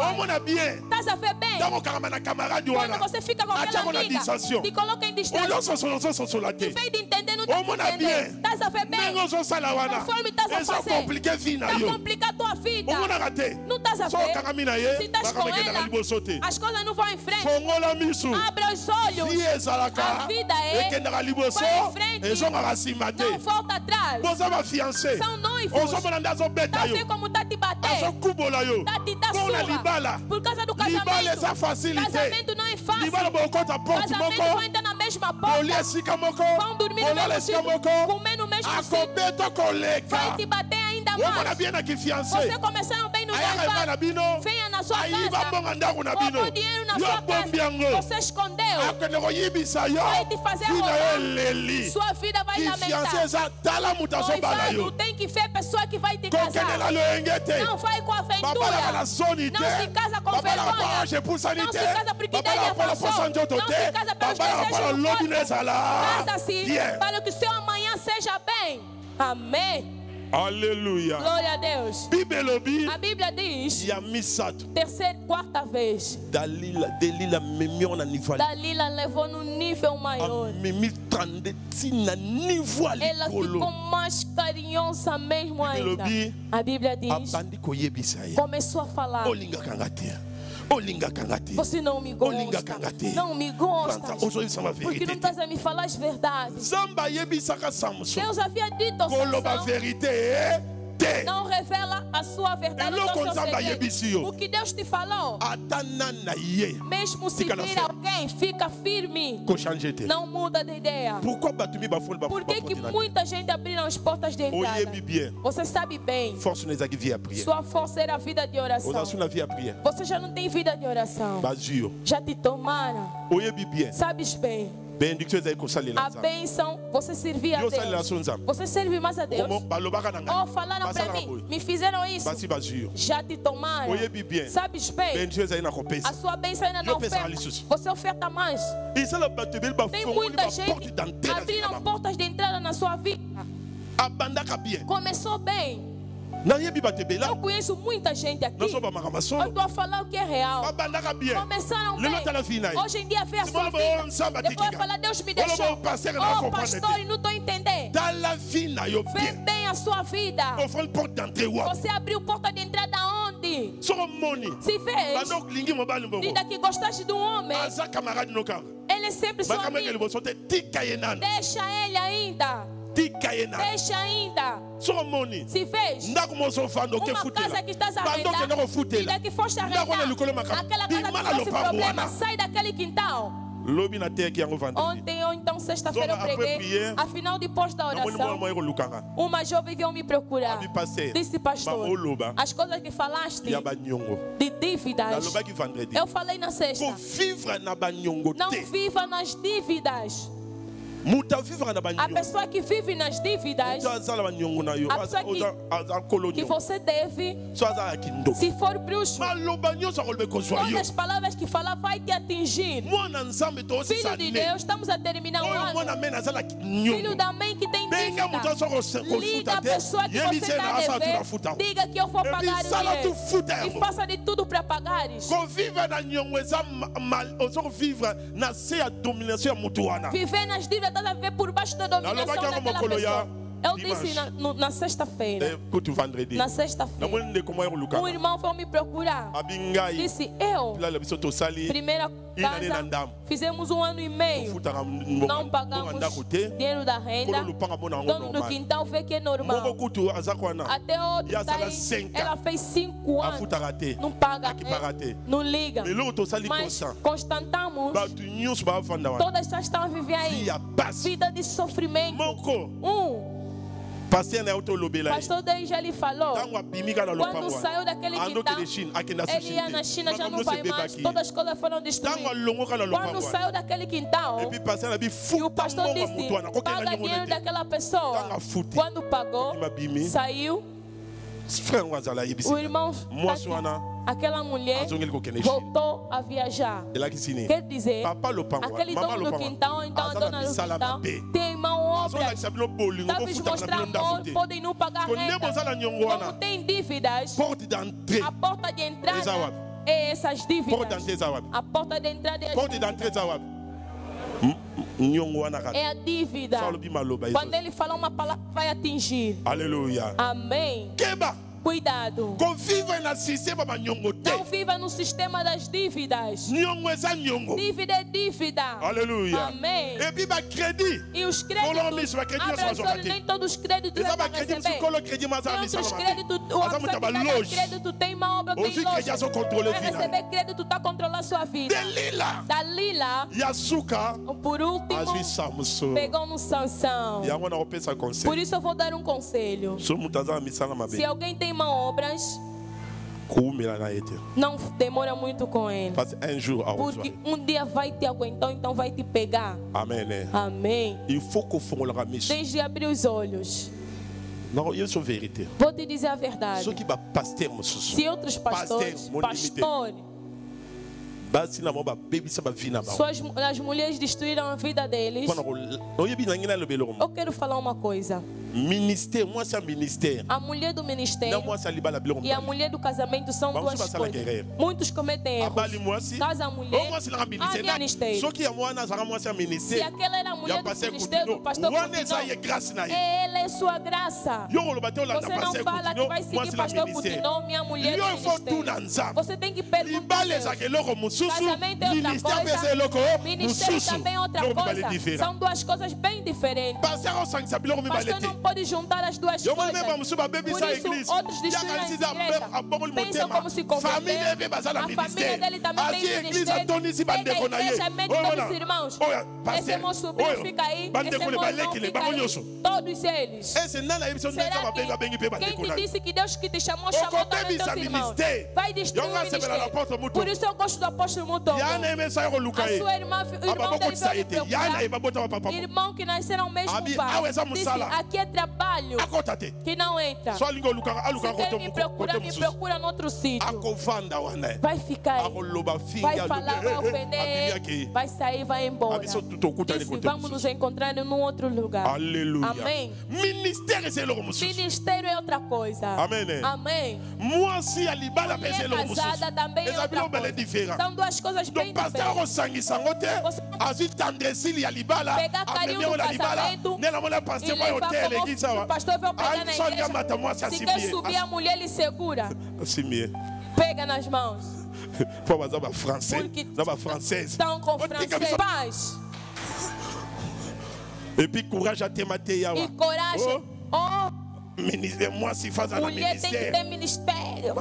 Estás a ver bem? Quando você fica com aquela amiga, te coloca em distância. Em vez de entender, não está entendendo. Estás a ver bem? Conforme estás a fazer, está complicar a tua vida. Não estás a ver? Se estás com ela, as coisas não vão em frente. Abra os olhos. A vida vai em frente, não volta atrás. São noivos. Está vendo como está te batendo? Está te dar surra. Por causa do casamento. Casamento não é fácil. Casamento vai entrar na mesma porta. Vão dormir no mesmo sítio, comer no mesmo sítio. Vai te bater ainda mais. Você começaram bem no noivado. Venha na sua casa. Roubou dinheiro na sua casa. Você escondeu. Vai te fazer roubar. Sua vida vai lamentar. Noivado tem que ver pessoa que vai te casar. Não vai com aventura. Não se casa com vergonha. Não se casa porque Deus avançou. Não se casa pelos desejos do corpo. Casa-se para que o seu amanhã seja bem. Amém. Aleluia. Glória a Deus. A Bíblia diz, quarta vez, Dalila levou no nível maior. Ela ficou mais carinhosa mesmo ainda. A Bíblia diz, começou a falar: você não me gosta. Não me gosta. Porque não estás a me falar as verdades. Deus havia dito ao Sansão: não revela a sua verdade ao seu segredo. O que Deus te falou, mesmo se vir alguém, fica firme. Não muda de ideia. Por que muita gente abriram as portas de entrada? Você sabe bem, sua força era a vida de oração. Você já não tem vida de oração. Já te tomaram. Sabes bem, a bênção, você servia a Deus. Você serve mais a Deus. Ou falaram para mim, me fizeram isso. Já te tomaram. Sabes bem, a sua bênção ainda não oferta. Você oferta mais. Tem muita gente abriram portas de entrada na sua vida. Começou bem. Eu conheço muita gente aqui. Eu estou a falar o que é real. Começaram bem. Hoje em dia vê a sua vida. Depois fala: Deus me deixou. Oh, pastor, não estou entendendo. Vê bem a sua vida. Você abriu porta de entrada onde? Se fez, vida que gostaste de um homem, ele é sempre seu amigo. Deixa ele ainda. Deixa ainda. Se fez uma casa que estás a arrendar, vida que foste arrendar, aquela casa que trouxe problema, sai daquele quintal. Ontem ou então sexta-feira eu preguei. Afinal, depois da oração, uma jovem veio me procurar. Disse: pastor, as coisas que falaste de dívidas, eu falei na sexta. Não viva nas dívidas. A pessoa que vive nas dívidas, a pessoa que você deve, se for bruxo, todas as palavras que falar vai te atingir. Filho de Deus, estamos a terminar o ano. Filho da mãe que tem dívida, liga a pessoa que você está a dever, diga que eu vou pagar o dinheiro e faça de tudo para pagares. Viver nas dívidas, estás a ver por baixo da dominação daquela pessoa. Eu disse na sexta-feira. Na sexta-feira. Um irmão foi me procurar. Disse, primeira casa, fizemos 1 ano e meio. Não pagamos dinheiro da renda. Dono do quintal vê que é normal. Até outro ela fez 5 anos. Não paga, não liga. Mas constatamos, todas essas estão a viver aí. Vida de sofrimento. Pastor Deus já lhe falou. Quando saiu daquele quintal, ele ia na China, já não vai mais. Todas as coisas foram destruídas. Quando saiu daquele quintal, e o pastor disse, paga dinheiro daquela pessoa. Quando pagou, saiu. O irmão, aquela mulher voltou a viajar. Quer dizer, aquele dono do quintal, então a dona do quintal, tem mão obra. Talvez mostrar amor, podem não pagar renda. Como tem dívidas, a porta de entrada é essas dívidas. A porta de entrada é a dívida. Quando ele fala uma palavra, vai atingir. Aleluia. Amém. Cuidado. Não viva no sistema das dívidas. Dívida é dívida. Aleluia. Amém. E os créditos, nem todos os créditos vão receber. Tem outros créditos, o crédito tem uma obra bem longe. Vai receber crédito, está controlando a sua vida. Dalila, por último, pegou no Sansão. Por isso eu vou dar um conselho. Se alguém tem obras, não demora muito com ele, porque um dia vai te aguentar, então vai te pegar. Amém. Amém. Desde abrir os olhos. Não, eu sou verité. Vou te dizer a verdade. Se outros pastores, as mulheres destruíram a vida deles. Eu quero falar uma coisa. A mulher do ministério e a mulher do casamento são duas coisas. Muitos cometem erros. Casa a mulher, a ministério. Se aquela era a mulher do ministério, o pastor continuou. Ela é sua graça. Você não fala que vai seguir pastor continuou, minha mulher do ministério. Você tem que perguntar. Casamento é outra coisa, ministério também é outra coisa. São duas coisas bem diferentes. Pastor não pode juntar as duas coisas. Por isso, outros destruíram a igreja. Pensam como se converter. A família dele também tem ministério. Pega a igreja, mete todos os irmãos. Esse é meu sobrinho, fica aí. Esse é meu irmão, fica aí. Todos eles. Será que quem te disse que Deus que te chamou também teus irmãos? Vai destruir o ministério. Por isso eu gosto do apóstolo Mutombo. A sua irmã, o irmão dele veio me procurar. Irmão que nasceram mesmo pai. Disse, aqui é trabalho que não entra. Se quer me procura no outro sítio. Vai ficar aí. Vai falar, vai ofender. Vai sair, vai embora. Disse, vamos nos encontrar em um outro lugar. Aleluia. Amém. Ministério é outra coisa. Amém. Mulher casada também é outra coisa. São duas coisas bem diferentes. Pegar carinho do casamento e levar como o pastor vai pegar na igreja. Se quer subir a mulher, ele segura. Pega nas mãos. Porque estão com francês. Paz. E puis courage a te mater. E coragem. Mulher tem que ter ministério.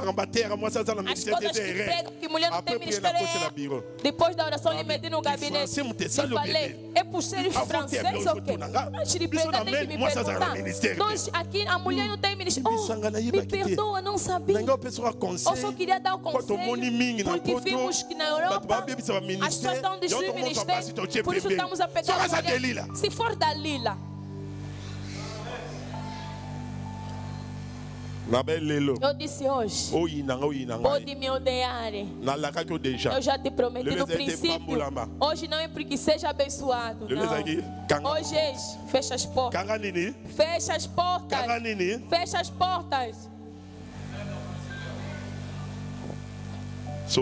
As coisas que pregam que mulher não tem ministério é. Depois da oração, lhe meti no gabinete e falei, é por ser francês ou quê? Antes de pregar, tem que me perguntar. Nós aqui, a mulher não tem ministério. Me perdoa, não sabia. Eu só queria dar o conselho, porque vimos que na Europa as pessoas estão destruindo o ministério. Por isso estamos a pegar a mulher. Se for Dalila, eu disse hoje, pode me odiar. Eu já te prometi no princípio. Hoje não é porque seja abençoado, não. Hoje fecha as portas. Fecha as portas. Fecha as portas. Se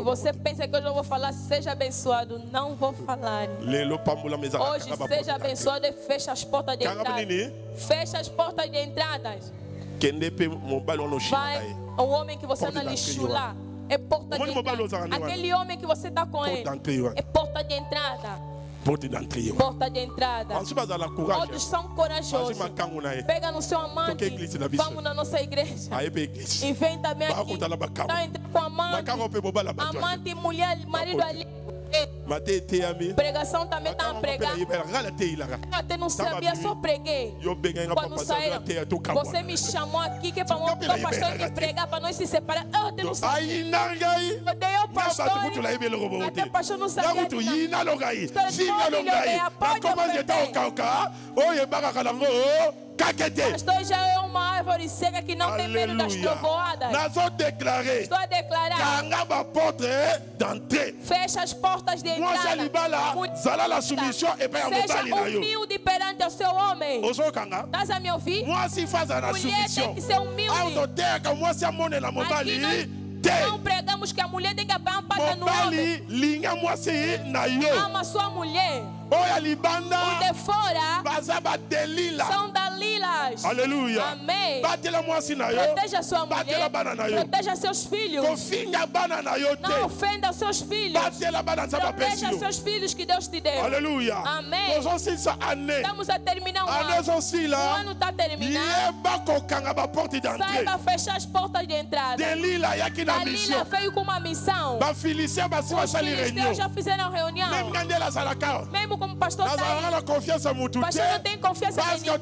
você pensa que hoje eu vou falar, seja abençoado, não vou falar. Hoje, seja abençoado e fecha as portas de entrada. Fecha as portas de entradas. Vai, o homem que você analisa lá é porta de entrada. Aquele homem que você está com ele é porta de entrada. Porta de entrada. Todos são corajosos. Pega no seu amante. Vamos na nossa igreja. E vem também aqui. Está entrando com amante. Amante e mulher, marido ali. Pregação também está a pregar. Até não sabia, só preguei. Quando saíram, você me chamou aqui que é para o pastor que pregar para nós se separar. Eu até não sabia. Odeio o pastor. Até o pastor não sabia. Pastor já é uma árvore seca que não tem medo das trovoadas. Estou a declarar. Fecha as portas de entrada. Seja humilde perante o seu homem. Estás a me ouvir? Mulher tem que ser humilde. Aqui não pregamos que a mulher tem que apanhar para no homem. Ama a sua mulher. Os de fora são dalilas. Aleluia. Amém. Proteja sua mulher. Proteja seus filhos. Não ofenda seus filhos. Proteja seus filhos que Deus te deu. Aleluia. Amém. Estamos a terminar o ano. O ano está terminando. Saiba fechar as portas de entrada. Dalila veio com uma missão. Os filisteus já fizeram reunião. Mesmo como o pastor está aí. O pastor não tem confiança em ninguém.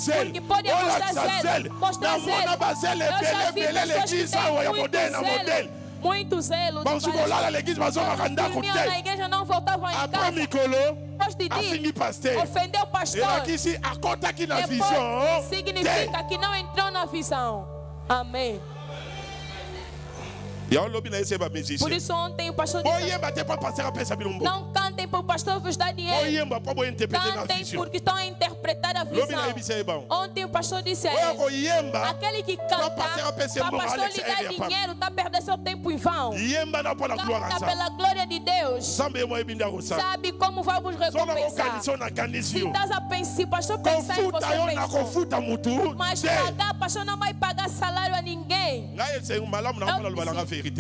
Porque pode mostrar zelo. Mostrar zelo. Eu já vi pessoas que têm muito zelo. Dormiam na igreja, não voltavam em casa. Depois de dia, ofendeu o pastor. Depois significa que não entrou na visão. Amém. Por isso ontem o pastor disse: não cantem para o pastor vos dar dinheiro. Cantem porque estão a interpretar a visão. Ontem o pastor disse a ele: aquele que canta para o pastor lhe dar dinheiro está perdendo seu tempo em vão. Canta pela glória de Deus. Sabe como vai vos recompensar. Se estás a pensar, se o pastor pensar em você pensar, mas pagar, o pastor não vai pagar salário a ninguém.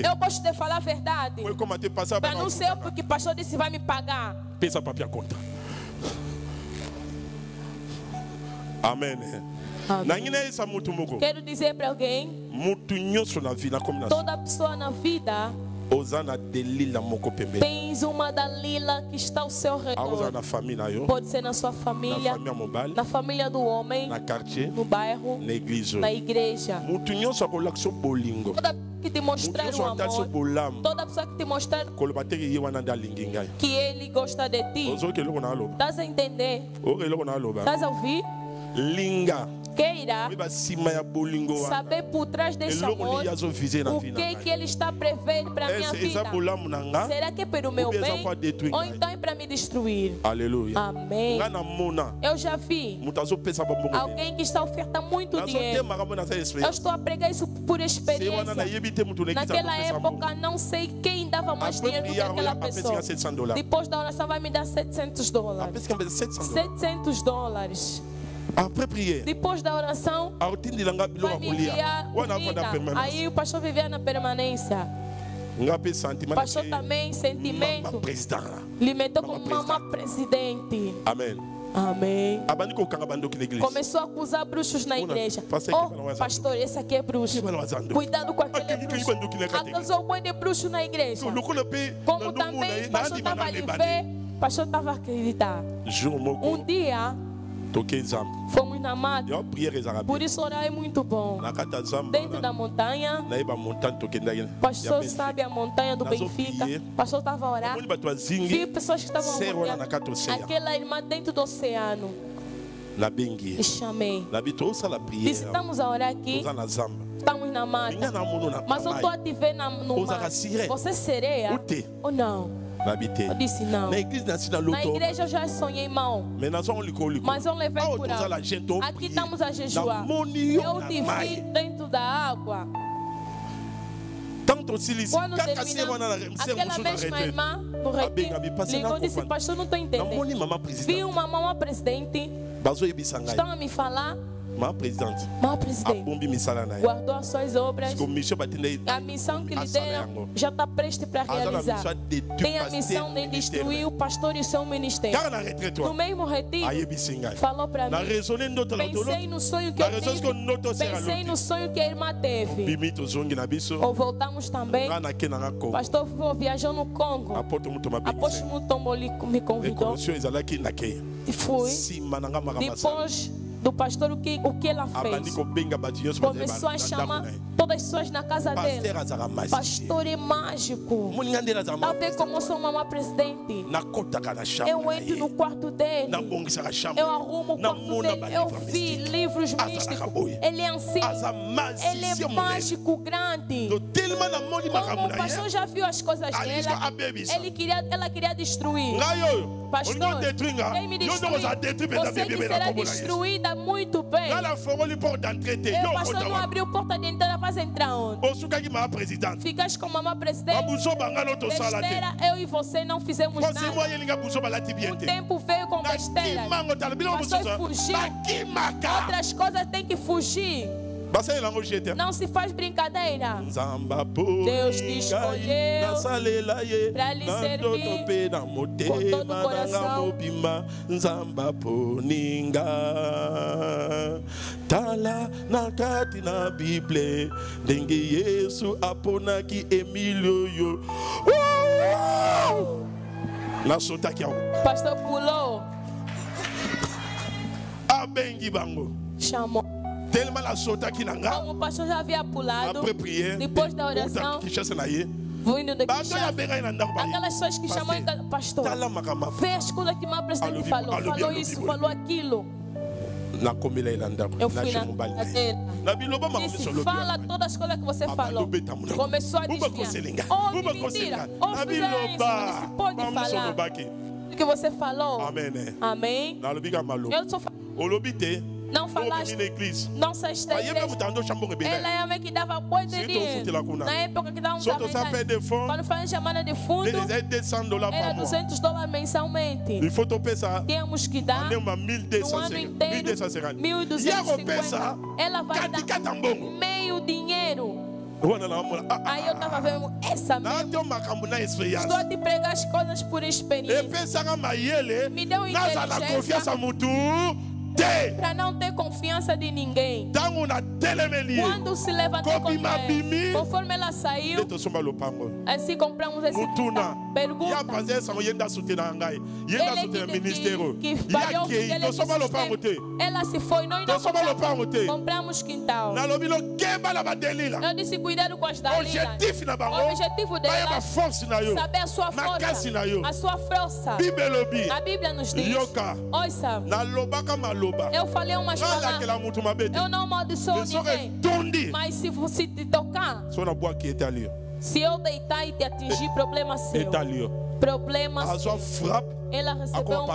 Eu gosto de falar a verdade. Para não ser porque o pastor disse vai me pagar. Pensa para a conta. Amém. Quero dizer para alguém: toda pessoa na vida tens uma Dalila que está ao seu redor. Pode ser na sua família, na família do homem, no bairro, na igreja. Toda que te mostrar o amor, toda pessoa que te mostrar que ele gosta de ti. Estás a entender? Estás a ouvir? Queira saber por trás deste amor o que ele está prevendo para a minha vida. Será que é para o meu bem ou então é para me destruir? Aleluia. Amém. Eu já vi alguém que está ofertando muito dinheiro. Eu estou a pregar isso por experiência. Naquela época não sei quem dava mais dinheiro do que aquela pessoa. Depois da oração vai me dar $700. $700. Depois da oração, vai me enviar comida. Aí o pastor vivia na permanência. O pastor também, sentimento, lhe meteu como mamãe presidente. Amém. Amém. Começou a acusar bruxos na igreja. Oh, pastor, esse aqui é bruxo. Cuidado com aquele bruxo. Acusou um monte de bruxo na igreja. Como também o pastor estava a lhe ver, o pastor estava a acreditar. Um dia fomos na mata. Por isso orar é muito bom. Dentro da montanha, o pastor sabe a montanha do Benfica. O pastor estava a orar. Vi pessoas que estavam orando. Aquela irmã dentro do oceano. E chamei. Disse: estamos a orar aqui. Estamos na mata. Mas eu estou a te ver no mar. Você é sereia ou não? Eu disse não. Na igreja eu já sonhei mal. Mas eu levei por algo. Aqui estamos a jejuar. Eu te vi dentro da água. Quando termina, aquela mesma irmã no retiro ligou e disse: pastor, não estou entendendo. Vi uma mamãe presidente. Estão a me falar. Ma presidente guardou as suas obras. A missão que lhe deram já está prestes para realizar. Tem a missão de destruir o pastor e o seu ministério. No mesmo retiro, falou para mim: pensei no sonho que eu tive, pensei no sonho que a irmã teve. Ou voltamos também. O pastor viajou no Congo. Apóstolo Mutombo me convidou e fui. Depois do pastor, o que ela fez? Começou a chamar todas as pessoas na casa dele. Pastor é mágico. Tá vendo como eu sou mamãe presidente? Eu entro no quarto dele. Eu arrumo o quarto dele. Eu vi livros místicos. Ele é assim. Ele é mágico grande. Como o pastor já viu as coisas dele, ela queria destruir. Pastor, quem me destruir? Você que será destruída muito bem. O pastor não abriu porta de entrada, vai entrar onde? Ficas com a mamãe presidente. Besteira, eu e você não fizemos nada. O tempo veio com besteira. O pastor fugiu. Outras coisas tem que fugir. Não se faz brincadeira. Deus te escolheu para lhe servir com todo o coração. Tala na kati na Bíblia, dengue Yesu apona ki Emílio yo. Na sota aqui. Pastor pulou. Abengi bango. Chamou. Como o pastor já havia pulado, depois da oração, vindo de Kinshasa, aquelas pessoas que chamam pastor, vê as coisas que o presidente falou, falou isso, falou aquilo. Eu fui na dele. Disse: fala todas as coisas que você falou. Começou a desviar. Oh, mentira. Oh, não se pode falar. O que você falou. Amém. Eu só falei. Não falaste, não saíste da igreja. Ela é a mãe que dava boi de dinheiro. Na época que dava quando fazia chamada de fundo, era $200 mensalmente. Tínhamos que dar no ano inteiro $1.250. Ela vai dar meio dinheiro. Aí eu estava vendo essa mesmo. Estou a te pregar as coisas por experiência. Me deu inteligência para não ter confiança de ninguém. Quando se levantou conforme ela saiu, assim compramos esse quintal. Pergunta. Ela se foi, nós não compramos quintal. Eu disse: cuidado com as Dalilas. O objetivo dela é saber a sua força. A sua força. A Bíblia nos diz: ouça, eu falei umas palavras. Eu não amaldiçoo ninguém. Mas se você te tocar, se eu deitar e te atingir, problema seu. Problema seu. Ela recebeu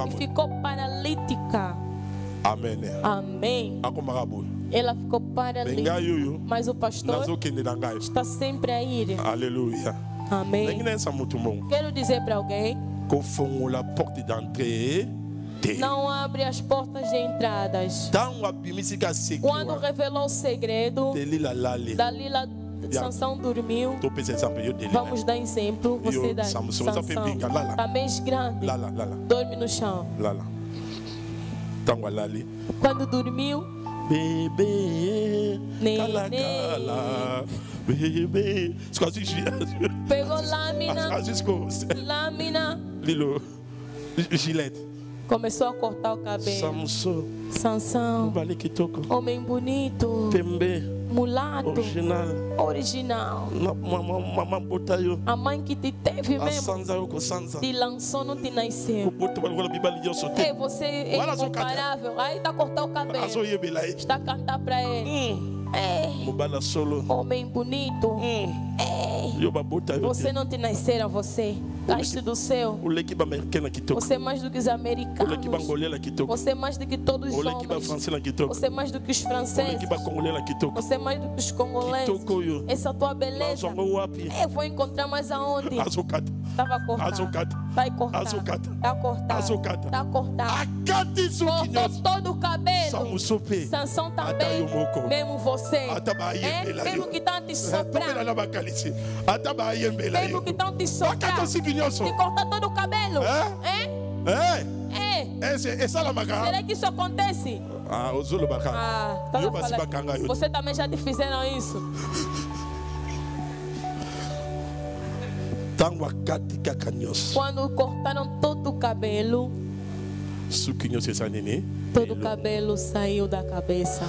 e ficou paralítica. Amém. Ela ficou paralítica. Mas o pastor está sempre a ir. Aleluia. Amém. Quero dizer para alguém: não abre as portas de entradas. Quando revelou o segredo, Dalila, Sansão dormiu. Vamos dar exemplo. Você dá Sansão. Também grande. Dorme no chão. Quando dormiu, pegou lâmina, gilete. Começou a cortar o cabelo. Sansão, homem bonito, mulato, original. A mãe que te teve mesmo te lançou, não te nasceu. É, você é incomparável. Aí está a cortar o cabelo. Está a cantar para ele. Homem bonito. Você não te nasceram, você. Caíste do céu. Você é mais do que os americanos. Você é mais do que todos os homens. Você é mais do que os franceses. Você é mais do que os congoleses. Essa tua beleza. Eu vou encontrar mais aonde? Estava cortado. Vai cortar. Está cortado. Está cortado. Cortou todo o cabelo. Sansão também. Mesmo você. Mesmo que estão te soprando. Mesmo que estão te soprando. E cortar todo o cabelo. Será que isso acontece? Você também já te fizeram isso? Quando cortaram todo o cabelo, todo o cabelo saiu da cabeça.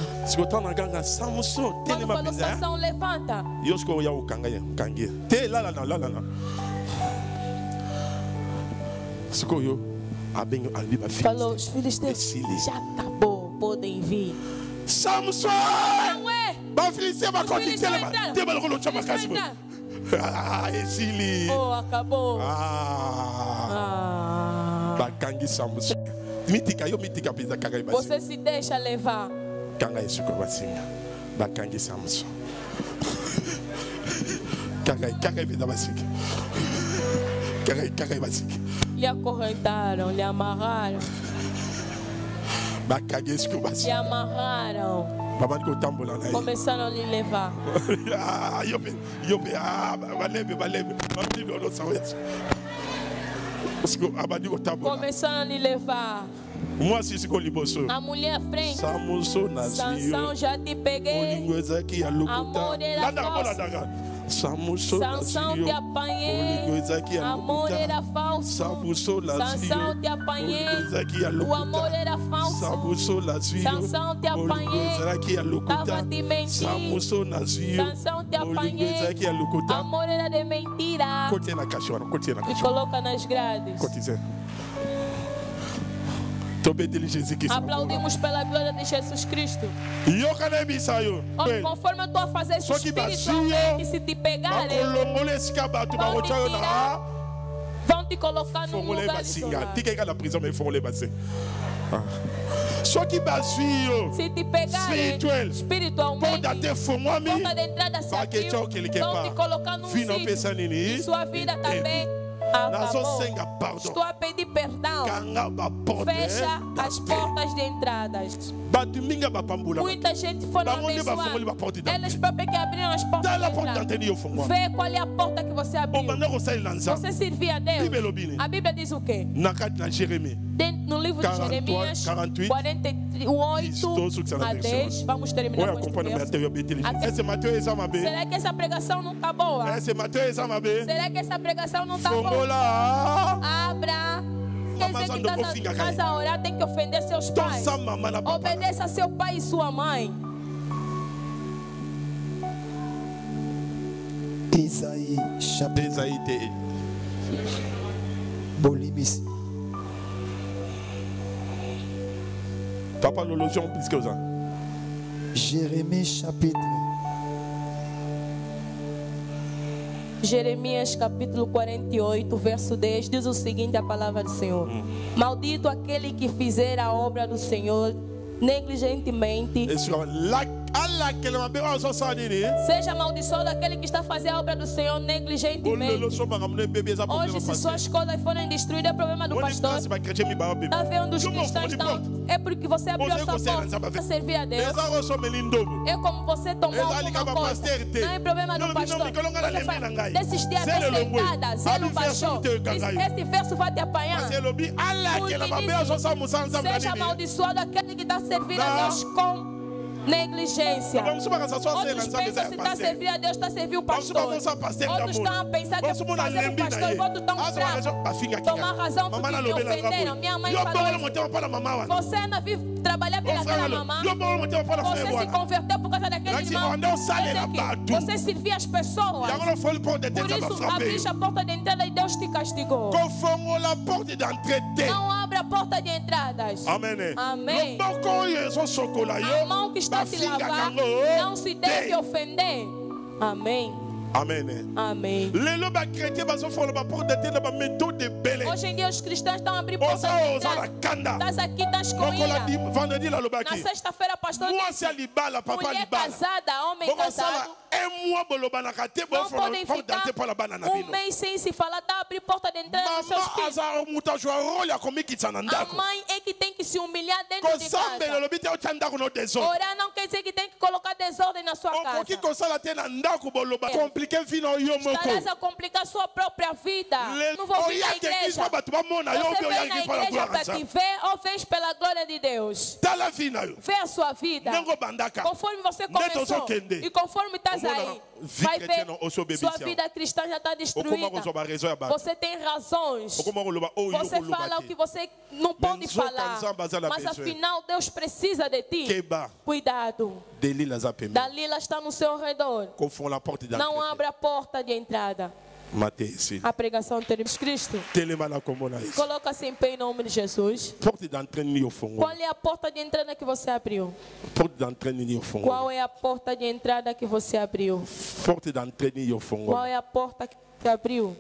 Quando falou Sansão, levanta. Falou, os filhos deles já acabou, podem vir. Samson! Não é! Oh, acabou. Você se deixa levar. Lhe acorrentaram, lhe amarraram. Lhe amarraram. Começaram a lhe levar. Começaram a lhe levar. A mulher à frente. Sansão, já te peguei. Amor era falso. Sansão, te apanhei. Amor era falso. Sansão, te apanhei. O amor era falso. Sansão, te apanhei. Estava de mentir. Sansão, te apanhei. Amor era de mentira. E coloca nas grades. Aplaudimos pela glória de Jesus Cristo. Conforme eu estou a fazer isso espiritualmente, se te pegarem, vão te colocar num lugar isolado. Se te pegarem espiritualmente, a porta de entrada se abriu, vão te colocar num sítio. E sua vida também acabou. Estou a pedir perdão. Fecha as portas de entradas. Muita gente foi abençoada. Eles próprios que abriram as portas de entrada. Vê qual é a porta que você abriu. Você servia a Deus. A Bíblia diz o quê? No livro de Jeremias 48 a 10. Vamos terminar com este verso. Será que essa pregação não está boa? Será que essa pregação não está boa? Abra. Quer dizer que em casa a orar tem que ofender seus pais. Obedeça a seu pai e sua mãe. Isaïe chapitre Bolimis. Papa l'ologion plus que ça. Jérémie chapitre. Jeremias capítulo 48, verso 10, diz o seguinte, a palavra do Senhor. Maldito aquele que fizer a obra do Senhor negligentemente. Seja amaldiçoado aquele que está a fazer a obra do Senhor negligentemente. Hoje, se suas coisas forem destruídas, é problema do pastor. Está vendo os cristãos estão. É porque você abriu a sua porta para servir a Deus. É como você tomou alguma coisa. Não é problema do pastor. Desses dias sentada, você não baixou. Este verso vai te apanhar. Porque diz, seja amaldiçoado aquele que está servindo a Deus com negligência. Outros pensam se está servindo a Deus, está servindo o pastor. Outros estão a pensar que é fazer o pastor e outros estão fracos. Tomar razão porque me ofenderam. Minha mãe falou isso. Você não vive trabalhar pelaquela mamãe. Você se converteu por causa daquele irmão. Você servia as pessoas. Por isso abriste a porta de entrada e Deus te castigou. Não abra a porta de entradas. Amém. Amém. A mão que está a te lavar não se deve ofender. Amém. Amen. Amém. Hoje em dia os cristãos estão abrindo portas de entrada. Estás aqui, estás com ira. Na sexta-feira, pastor disse, mulher casada, homem casado, não podem ficar um mês sem se falar, está abrindo porta de entrada nos seus filhos. A mãe é que tem que se humilhar dentro de casa. Orar não quer dizer que tem que colocar desordem na sua casa. Estarás a complicar sua própria vida. Não vou vir na igreja. Você vem na igreja para te ver ou vês pela glória de Deus? Vê a sua vida. Conforme você começou e conforme estás aí, vai ver sua vida cristã já está destruída. Você tem razões. Você fala o que você não pode falar. Mas afinal Deus precisa de ti. Cuidado. Dalila está no seu redor. Não abra a porta de entrada. A pregação de Cristo. Coloca-se em pé em nome de Jesus. Qual é a porta de entrada que você abriu? Qual é a porta de entrada que você abriu? Qual é a porta que você abriu?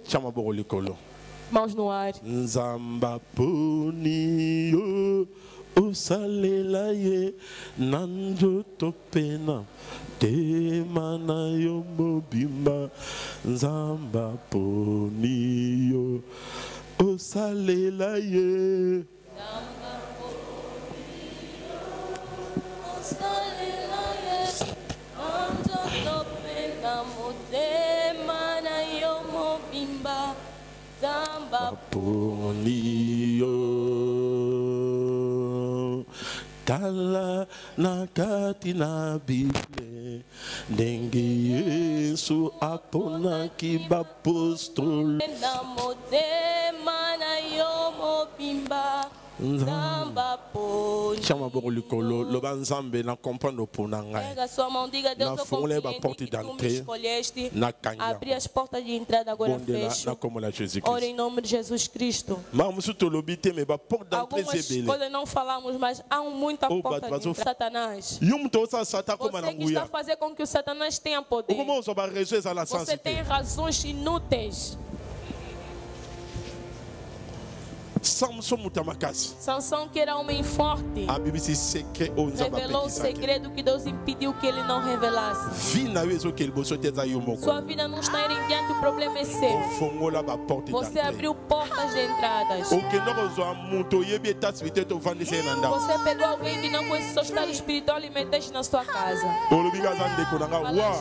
Mãos no ar. Usalelaye nanjo topena temana yo mobimba nzamba poniyo usalelaye nanjo topena temana yo mobimba nzamba poniyo Tala nakati na Bible Dengi Yesu apona kibapostol Namotema na yomo bimba Nzamba poni Chama boko likolo Loba nzambe na comprendre pour nangai Pega sua mão, diga Deus, eu compreendo que tu me escolheste. Abri as portas de entrada, agora fecho. Ora em nome de Jesus Cristo. Algumas coisas não falamos, mas há muita porta de entrada. Satanás. Você que está a fazer com que o Satanás tenha poder. Você tem razões inúteis. Sansão, que era homem forte, revelou o segredo que Deus impediu que ele não revelasse. Sua vida não está indo em diante, o problema é seu. Você abriu portas de entradas. Você pegou alguém que não conhece seu estado espiritual e meteste na sua casa.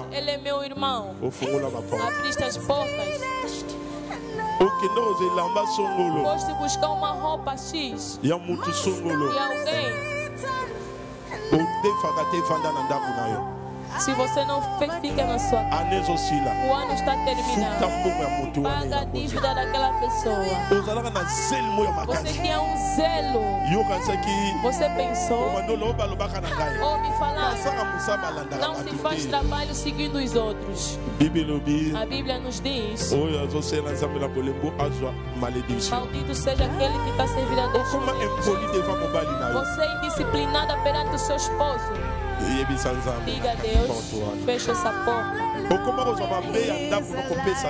Ele é meu irmão. Abriste as portas. Foste buscar uma roupa X e alguém se você não fica na sua casa, o ano está terminando. Paga a dívida daquela pessoa. Você tinha um zelo. Você pensou, ou me falar, não se faz trabalho seguindo os outros. A Bíblia nos diz, maldito seja aquele que está servindo a Deus. Você é indisciplinada perante o seu esposo. Diga a Deus, fecha essa porta.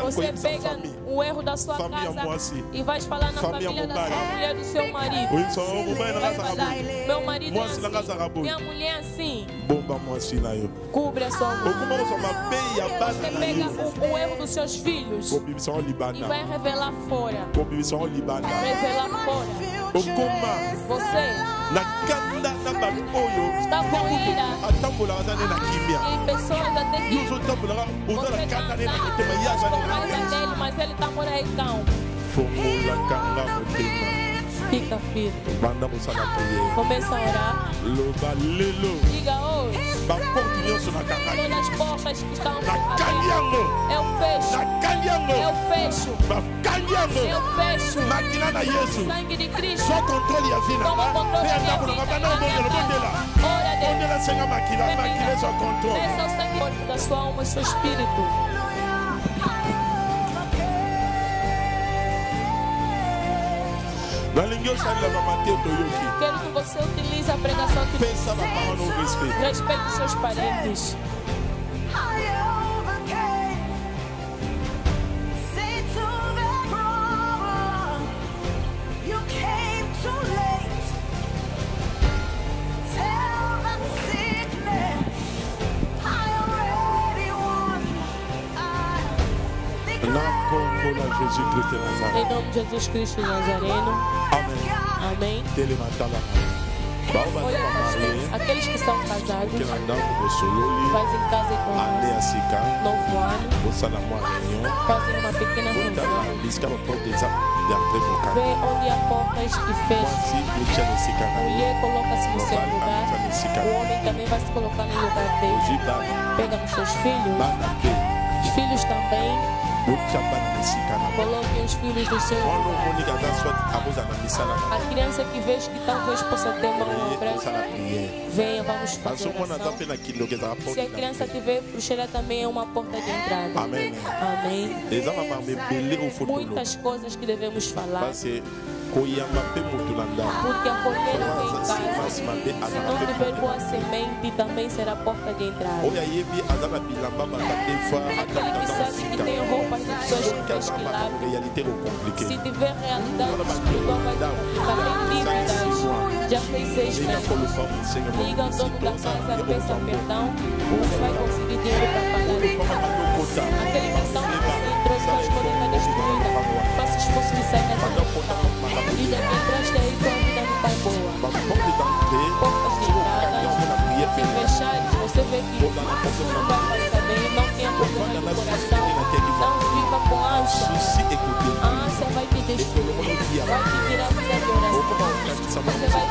Você pega o erro da sua casa e vai falar na família da sua mulher, do seu marido. Vai falar, meu marido é assim, minha mulher é assim. Cobre a sua mão. Você pega o erro dos seus filhos e vai revelar fora. Revelar fora. Você está com ira e pessoas até que você está com raiva dele, mas ele está por aí calmo. Fica firme. Começa a orar. Diga hoje. Todas as portas que estão abertas, eu fecho. Eu fecho. Eu fecho. Sangue de Cristo. Toma controle da minha vida. Ora a Deus. Desça o sangue da sua alma e seu espírito. Quero que você utilize a pregação que respeite seus parentes. Em nome de Jesus Cristo Nazareno. Amém. Olha, pastor, aqueles que são casados, fazem casa econômica, novo ano, fazem uma pequena reunião, vê onde há portas que fecham, a mulher coloca-se no seu lugar, o homem também vai se colocar no lugar dele, pega nos seus filhos, os filhos também, coloquem os filhos do seu lugar. A criança que vejo que talvez possa ter uma obra, venha, vamos fazer oração. Se a criança tiver bruxeira, também é uma porta de entrada. Amém. Muitas coisas que devemos falar. Porque a colheita vem em casa. Se não tiver boa semente, também será porta de entrada. Aquele que sabe que tem roupas de pessoas que fez milagre, se tiver realidade espiritual, vai complicar. Tem dívidas, já fez 6 meses. Liga ao dono da casa, peça perdão, você vai conseguir dinheiro para pagar. Aquele que está entrou, suas colheitas destruídas, faça esforço de sair da vida. E daqui atrás daí tua vida não está boa. Portas de entrada, se fechares, você vê que não vai passar bem, não tenha problema no coração, não fica com ânsia. A ânsia vai te destruir, vai te tirar a vida de oração. Você vai pensar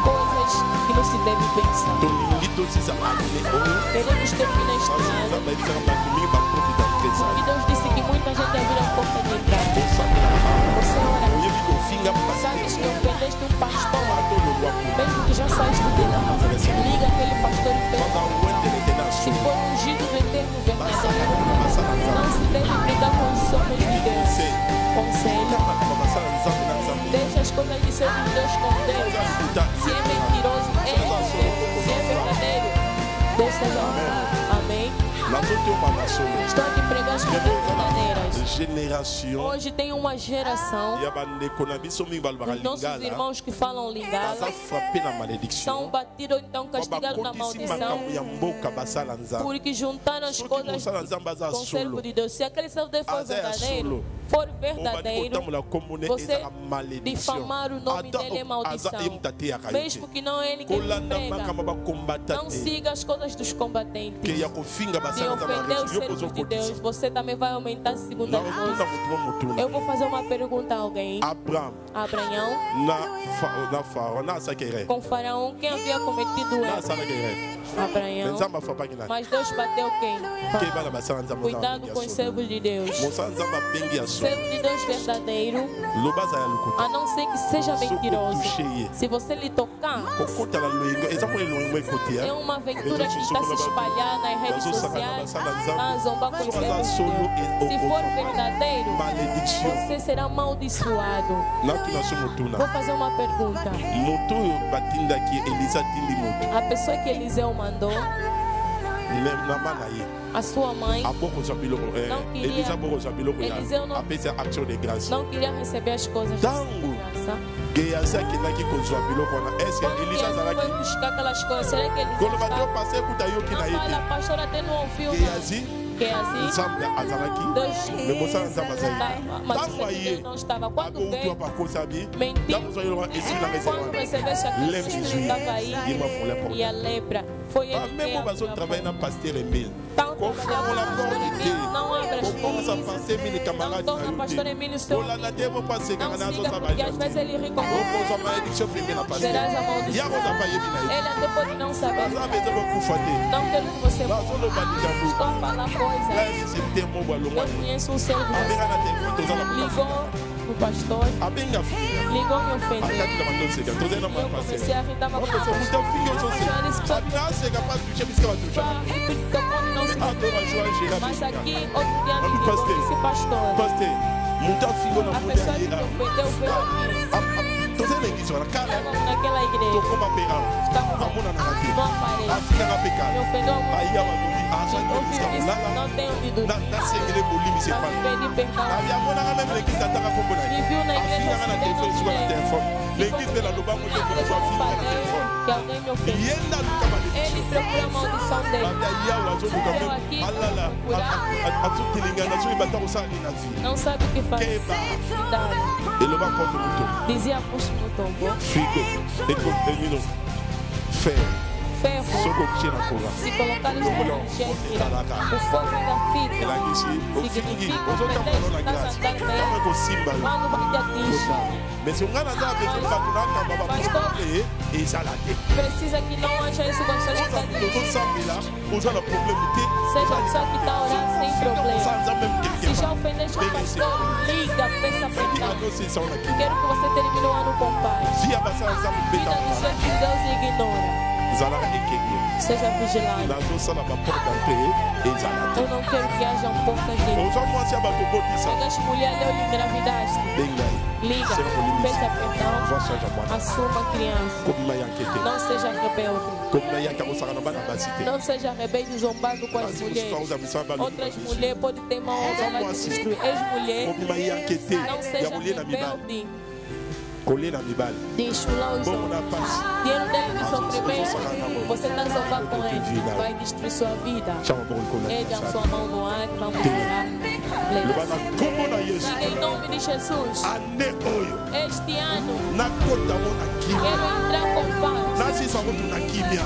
coisas que não se deve pensar. Queremos terminar este ano, porque Deus disse que muita gente abriu a porta de entrada. Você ora, sabes que ofendeste um pastor, mesmo que já saíste de lá, liga aquele pastor e pergunta se for ungido do eterno verdadeiro. Não se deve brigar com os homens de Deus. Conselho, deixa as coisas de ser de Deus com Deus. Se é mentiroso, se é verdadeiro, Deus seja honrado. Amém. Estou aqui pregando as coisas verdadeiras. Hoje tem uma geração, os nossos irmãos que falam lingala são batidos, então castigados na maldição, porque juntaram as coisas com o servo de Deus. Se aquele servo de Deus for verdadeiro, você difamar o nome dele é maldição, mesmo que não é ele que prega. Não siga as coisas dos combatentes. Se ofender o servo de Deus, você também vai aumentar a segunda coisa. Eu vou fazer uma pergunta a alguém. Abraão, com Faraó, quem havia cometido erro? Abraão. Mas Deus bateu quem? Cuidado com os servos de Deus. Servo de Deus verdadeiro, a não ser que seja mentiroso, se você lhe tocar, é uma aventura que está se espalhando nas redes sociais, a zombar com os servos de Deus. Se for verdadeiro, você será amaldiçoado. Vou fazer uma pergunta. A pessoa que Eliseu mandou, a sua mãe não queria, Eliseu não queria receber as coisas da graça. Quando foi buscar aquelas coisas, será que Eliseu estava? A pastora até não ouviu nada. Que é assim, Deus não estava. Quando veio, mentiu. Quando recebesse aquele espírito estava aí, e a lepra foi ele que abriu a porta. Tanto não abra as portas, não torna pastor Emílio seu amigo. Não siga, porque às vezes ele ri com você. Serás amaldiçoado. Ele até pode não saber. Não quero que você morra. Estou a falar coisas. Eu conheço um servo ligou o pastor, ligou me ofendeu. Eu comecei a rir, estava com mas aqui outro dia me disse pastor, a pessoa que me ofendeu foi aqui. Estávamos naquela igreja, estávamos no aparelho, me ofendeu muito. Não tenho ouvido. Pedi perdão. Me viu na igreja que alguém me ofendeu. Ele procura maldição. coração dele. Não sabe o que faz. Dizia apóstolo Mutombo. Ferro. Se colocar no fogo, o fogo ainda fica. Significa quando vai te atingir. Precisa que não haja isso com suas cidades. Seja a pessoa que está orando sem problema. Se já ofendeste o pastor, liga, peça perdão. Quero que você termine o ano com paz. Vida do seu filho, Deus ignora. Seja vigilante. Eu não quero que haja portas de Pega as mulheres, eu lhe engravidaste. Liga, peça perdão. Assuma a criança. Não seja rebelde. Não seja rebelde zombando com as mulheres. Outras mulheres podem ter uma honra, vai te destruir. Ex-mulher, não seja rebelde. De enxular os homens. Dinheiro dele de sofrimento. Você está zombando com ele. Vai destruir sua vida. Erga sua mão no ar e vamos orar. Diga em nome de Jesus. Este ano quero entrar com paz.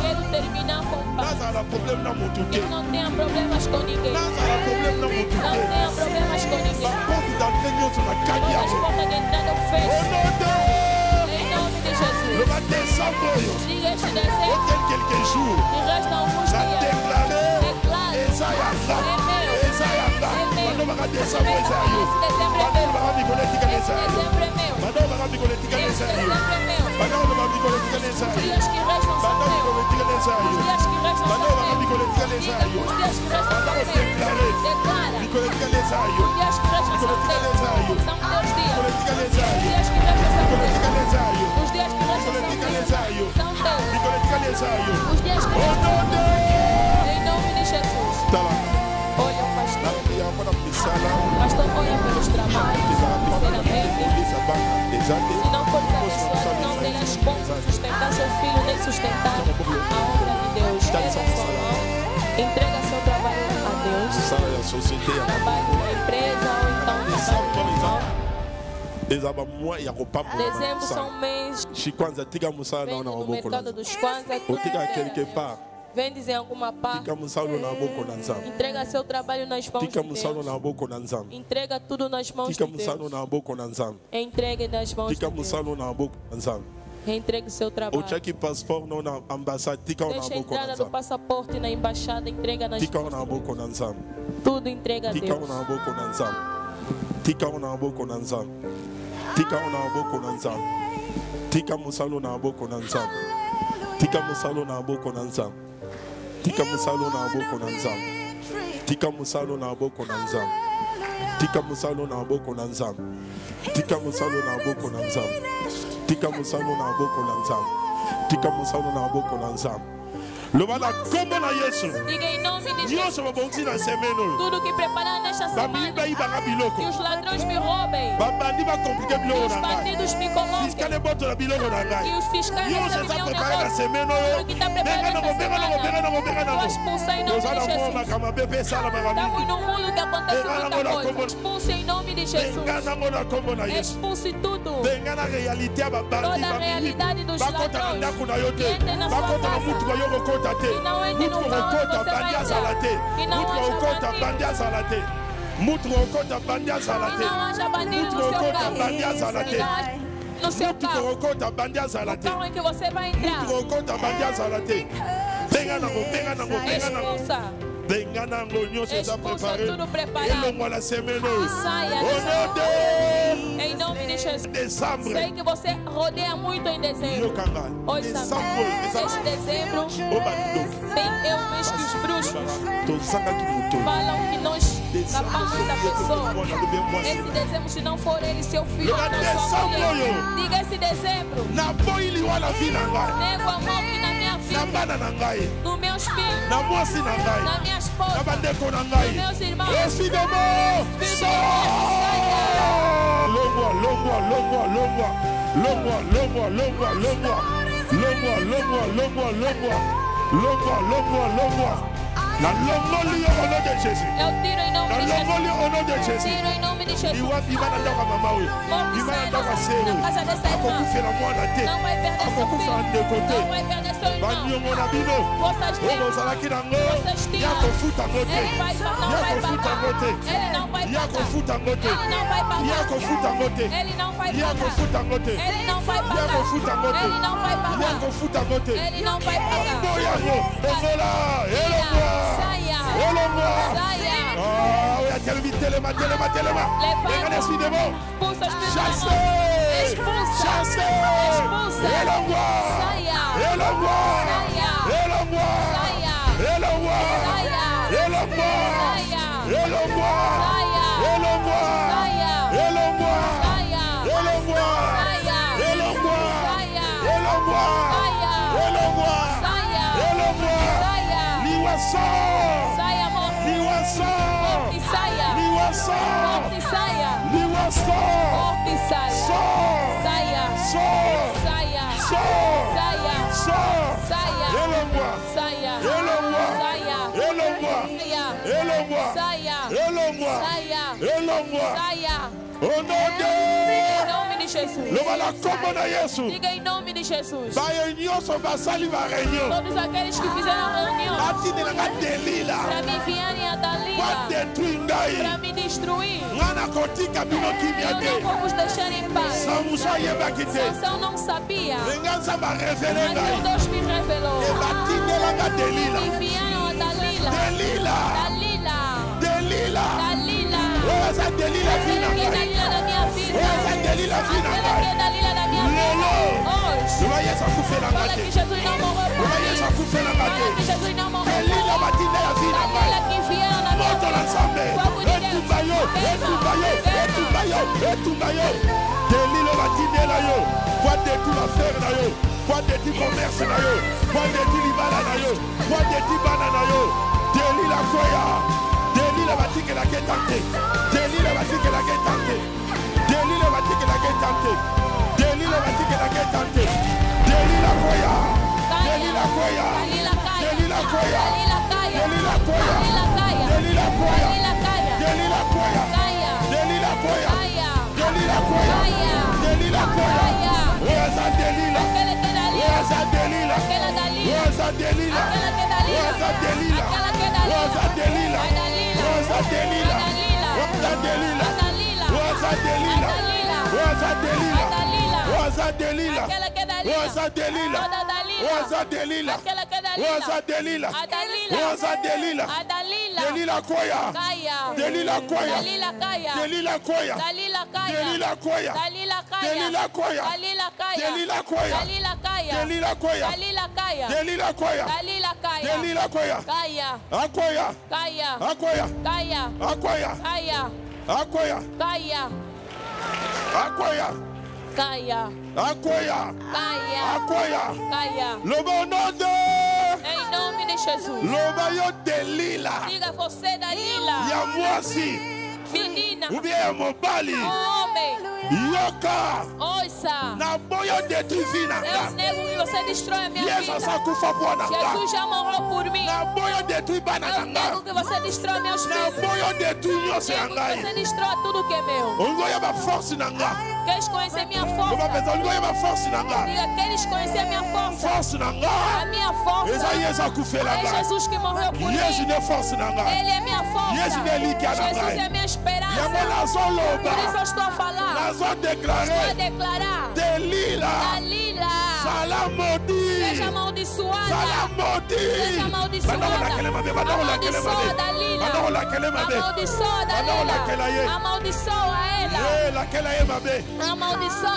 Quero terminar com paz. Que não tenha problemas com ninguém. Não tenha problemas com ninguém. Que as portas de entrada fecham. Em nome de Jesus. Diga este desejo. E resta alguns dias. Declare. Em nome de Jesus. Olha o pastor. Pastor, olha pelos trabalhos. Sinceramente, se não for abençoado, não terás como sustentar seu filho, nem sustentar a obra de Deus. Pega a sua mão, entrega seu trabalho a Deus. Trabalho na empresa ou então dezembro são mês. Vende no mercado dos Kwanza. Vendes em alguma parte. Entrega seu trabalho nas mãos de Deus. Entrega tudo nas mãos de Deus. Entregue nas mãos de Deus. Entregue seu trabalho. Deixa a entrada do passaporte na embaixada. Entrega nas mãos de Deus. Tudo entrega a Deus. Tika musalo na boko na nzambe. Tika musalo na boko na nzambe. Tika musalo na boko na nzambe. Tika musalo na boko na nzambe. Tika musalo na boko na nzambe. Tika musalo na boko na nzambe. Tika musalo na boko na nzambe. Tika musalo na boko na nzambe. Lobala kombo na Yesu. Diga em nome de Jesus. Tudo que preparar nesta semana. Que os ladrões me roubem. Que os bandidos me coloquem. Que os fiscais recebam meu negócio. Tudo que está preparando nesta semana. Eu expulso em nome de Jesus. Estamos num mundo que acontece muita coisa. Expulse em nome de Jesus. Expulse tudo. Toda a realidade dos ladrões. Que entre na sua casa. Que não entre no carro, você vai entrar. Que não haja bandido no seu carro. No seu carro. No carro em que você vai entrar. Expulsa. Expulsa tudo preparado. Saia. Em nome de Jesus. Sei que você rodeia muito em dezembro. Ouça, este dezembro é o mês que os bruxos falam que nós tapamos essa pessoa. Esse dezembro, se não for ele, seu filho, não sua mulher. Diga esse dezembro. Nego amor que na minha vida, nos meus filhos, na minha esposa, nos meus irmãos. La longoli au nom de Jésus. Eu tiro em nome La de Jesus. longoli au nom de Jésus. Tiro em nome de Jesus. Iwa na ndoka mama we. Iwa na ndoka sero. Casa dessa irmã. Akokufela mwana te. Não vai perder seu Akokufela filho. ndekote. Não vai perder seu irmão. Banyongo na bino. Vocês têm. Ozalaki nango. Vocês têm. Yakofuta ngote. Ele vai não vai Yakofuta pagar. ngote. Ele não vai pagar. Yakofuta ngote. Ele não vai pagar. Yakofuta ngote. Ele não vai pagar. Yakofuta ngote. Ele não vai pagar. Yakofuta ngote. Ele não vai pagar. Yakofuta ngote. Ele não vai pagar. Boyango. Bongola. Elongwa. Saia. Elongwa. Saia. Oh, ya telema. Venga l'esprit des mots. Expulsa os espíritos. Chassez. Expulsa. Chassez. Expulsa. Elongwa. Saia. Elongwa. Saia. Elongwa. Saia. Elongwa. Saia. Elongwa. Saia. Elongwa. Saia. Elongwa. Saia. Elongwa. Saia. Elongwa. Saia. Elongwa. Saia. Elongwa. Saia. Elongwa. Saia. Elongwa. Saia. Liwaso. Saia, morte. Liwaso. Morte, saia. Liwaso. Morte, saia. Liwaso. Morte, saia. Saia. Saia. Saia. Saia. Elongwa. Saia. Elongwa. Saia. Elongwa. Elongwa. Saia. Elongwa. Saia. Elongwa. Saia. Au nom de Em nome de Jesus. Lobala kombo na Yesu. Diga em nome de Jesus. Baye nyonso basali ba réunion. Todos aqueles que fizeram reunião Atine na Delila. para me enviarem a Kwa Dalila, détruire ngai. para me destruir. Ngana kotika bino kimia Eu te. não vou vos deixar em paz. Samusa yebaki te. Sansão não sabia, Venganza ba révélé mas ngai. Deus me revelou. E batine la ga Delila. Me enviaram a Dalila. Delila. Dalila. Delila. Dalila. Oza Delila vina Aquela que é ngai. Dalila da minha vida. Oza Delila vina Aquela que ngai. é Dalila da minha vida. Lelo. Hoje. Loba Yesu akufela Fala ngate. que Jesus não morreu por Loba mim. Yesu akufela Fala que ngate. Jesus não morreu por Delila mim. batine ya vina ngai. Dalila que enviaram na minha Moto la vida. nzambe. Fogo de Deus. Etumba yo. Etumba yo. Etumba yo. Etumba yo. Delila batine la yo. Kwa détruire l'affaire na yo. Kwa détruire commerce na yo. Kwa détruire libala na yo. Kwa détruire bana na yo. Delila koya. Delila batike la ketante. Delila batike la ketante. Delila batike la ketante. Delila batike la ketante. Delila koya. Delila koya. Dalila caia. Delila koya. Dalila caia. Delila koya. Dalila caia. Delila koya. Dalila caia. Delila koya. Caia. Delila koya. Caia. Delila koya. Caia. Delila koya. Caia. Oza Delila. Aquela que é Dalila. Oza Delila. Aquela Dalila. Oza Delila. Aquela que é Dalila. Oza Delila. Aquela que é Dalila. Oza Delila. A Dalila. Oza Delila. A Dalila. Oza Delila. A Dalila. Oza Delila. A Dalila. Oza Delila. A Dalila. Oza Delila. Aquela que é Dalila. Oza Delila. Toda Dalila. Oza Delila. Aquela que é Dalila. Oza Delila. A Dalila. Oza Delila. A Dalila. Delila koya. Caia. Delila koya. Dalila caia. Delila koya. Dalila caia. Delila koya. Dalila caia. Delila koya. Dalila caia. Delila koya. Dalila caia. Delila koya. Dalila caia. Delila koya. Dalila caia. Delila koya. Caia. Akoya. Caia. Akoya. Caia. Akoya. Caia. Akoya. Caia. Akoya. Caia. Akoya. Caia. Akoya. Caia. Loba o nome de Em nome de Jesus. Loba yo Delila. Diga você, Dalila. Ya mwasi. Menina. Ubie ya mobali. Homem. Yoka. Ouça. Na boyo détruire na Eu nga. nego que você destrói a minha Yesu vida. asakufa bwana nga. Jesus já morreu por mim. Na boyo détruire bana na Eu nego nga. que você destrói meus Na filhos. boyo détruire nyonso ya Nego que você ngai. destrói tudo que é meu. Olingo yeba force na nga. Queres conhecer minha Loba força? pesa olingo yeba force na nga. Diga, queres conhecer a minha força? Force na A nga. minha força Eza Yesu akufela é nga. Jesus que morreu por Yesu mim. ne force na nga. Ele é minha força. Yesu ne likia na Jesus ngai. é minha esperança. Yango Por isso nazoloba. eu estou a falar. Nazo Estou a déclarer. declarar. Delila. Dalila. Sala maudit. Seja amaldiçoada. Sala maudit. Seja amaldiçoada. Amaldiçoa Dalila. Amaldiçoa Dalila. Amaldiçoa ela. Amaldiçoa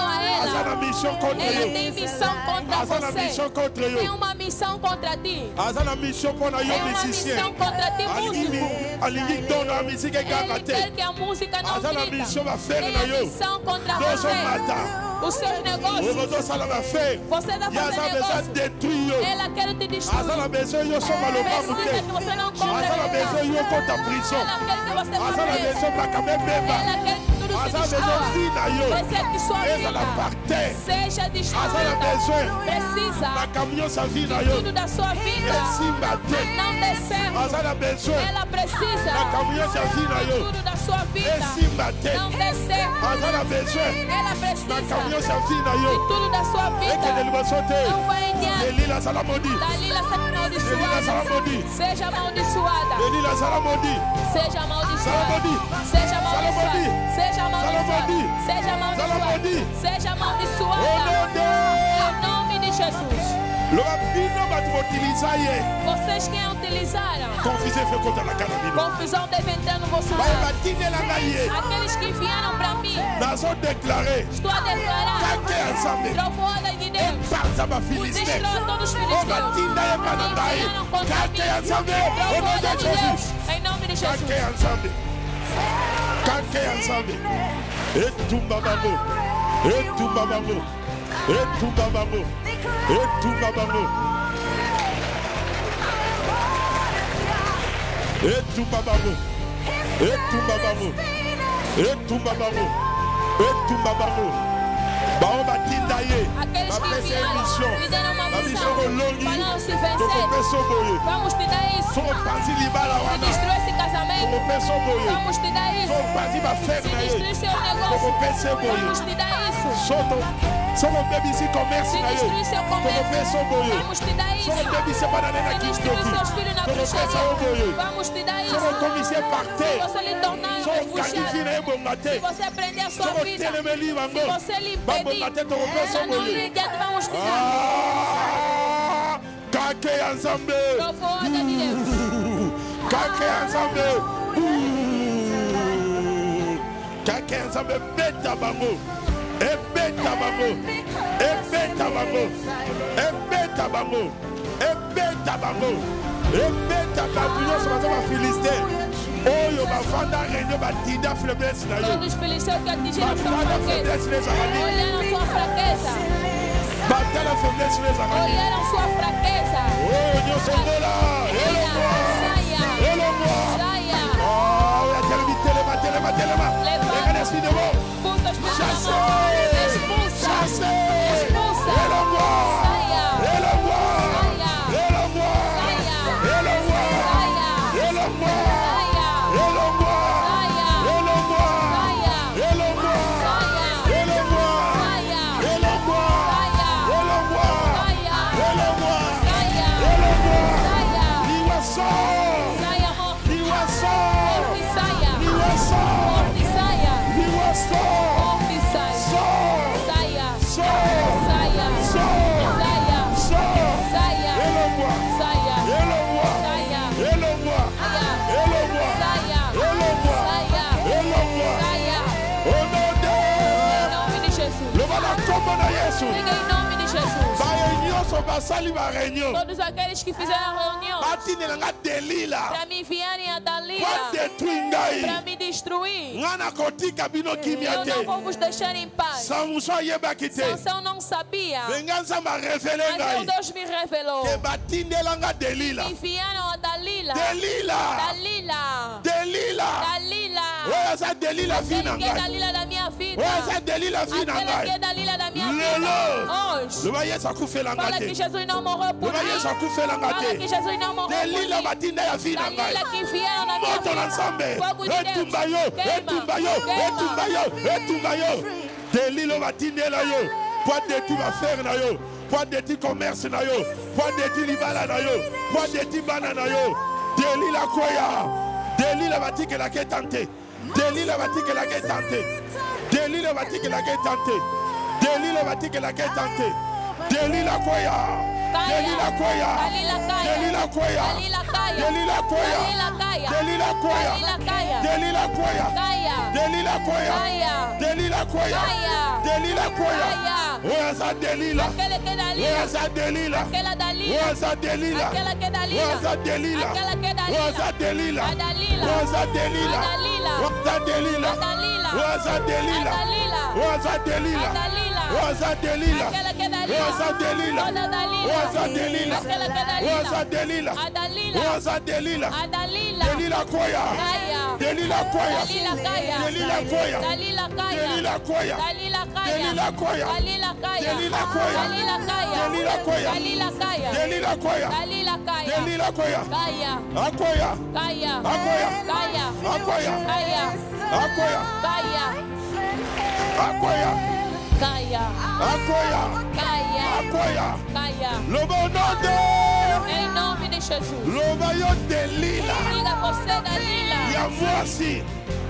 Aza ela. na mission contre Ela yo. tem missão contra Aza na mission você. contre Tem yo. uma missão contra ti. Aza na mission mpona yo Tem uma musicien. missão contra ti, músico. Alingi dona musique ekaka Ele te. quer que a música não Aza na grita. mission bafere Tem na a yo. missão contra Tozo você. mata. Os seus negócios. Okozosala bafere. Você está Ye aza fazendo besoin negócio. détruire yo. Ela quer te destruir. Aza na besoin yo soma lobamu Precisa te. que você não compre Aza na besoin yo kota prison. Ela quer que você Aza na vá preso. besoin bakame beba. Ela quer que tudo tudo se destrua. Deseja que sua vida seja destruída. Precisa de tudo da sua vida não descer. Ela precisa de tudo da sua vida não descer. Ela precisa de tudo da sua vida. Não vai em diante. Dalila seja amaldiçoada. Seja amaldiçoada. Seja amaldiçoada. Seja amaldiçoada. Seja amaldiçoada. Seja amaldiçoada. Seja amaldiçoada. Em nome de Jesus. Vocês que utilizaram confusão deve entrar no vosso lar. Aqueles que enviaram para mim, estou a declarar trovoada de Deus. Destrói todos os filisteus que enviaram contra mim. Trovoada de Deus, em nome de Jesus. Aqueles que enviaram, me deram uma missão para não se vencer. Vamos te dar isso. Se destruir esse casamento, vamos te dar isso. Se destruir seu negócio, vamos te dar isso. Se destruir seu comércio, vamos te dar isso. Se destruir seus filhos na bruxaria, vamos te dar isso. Se você lhe tornar um refugiado, se você prender a sua vida, se você lhe impedir, ela não lhe adianta, vamos te dar. Trovoada de Deus. Beta bango. Ebeta bango. Ebeta bango. Ebeta bango. Ebeta bango. Ebeta bango. Sobre a Filistin. Oyo bafanda rende batida faiblesse na yo. Todos os filisteus que atingiram sua fraqueza. Olharam sua fraqueza. Batalha faiblesse les amis. Olharam sua fraqueza. Oh, Dieu son là. Todos aqueles que fizeram a reunião para me enviarem a Dalila, para me destruir, eu não vou vos deixar em paz. Sansão não sabia, mas Deus me revelou. Me enviaram a Dalila. Aquele que é Dalila da minha vida. Aquela que é Dalila da minha vida. Hoje, fala que Jesus não morreu por mim. Fala que Jesus não morreu por mim. Dalila que enviaram na minha vida. Fogo de Deus. Dalila batindela yo. Pode de ti va faire na yo. Pode de ti commerce na yo. Pode de ti libala na yo. Pode de ti banana yo. Dalila koya. Dalila batike la ke tante. Dalila batike la ke tante. Dalila batike la ke tante. Dalila batike la ke tante. Dalila koya. Dalila koya. Dalila koya. Dalila koya. Dalila koya. Dalila koya. Dalila koya. Delila koya. Delila koya. Oza Delila. Oza Delila. Oza Delila. Oza Delila. Oza Delila. Oza Delila. Oza Delila. Oza Delila. Oza Delila. Oza Delila. Aquela que é Dalila. Oza Delila. Toda Dalila. Oza Delila. Aquela que é Dalila. Oza Delila. A Dalila. Oza Delila. A Dalila. Delila Koya. Caia. Delila Koya. Dalila caia. Delila Koya. Dalila caia. Delila Koya. Dalila caia. Delila Koya. Dalila caia. Delila Koya. Dalila caia. Delila Koya. Dalila caia. Delila Koya. Dalila caia. Delila Koya. Caia. Akoya. Caia. Akoya. Caia. Akoya. Caia. Akoya. Caia. Akoya. Caia. Akoya. Caia. Akoya. Caia. Loba onode. Em nome de Jesus. Loba yo Delila. Diga você, Dalila. Ya mwasi.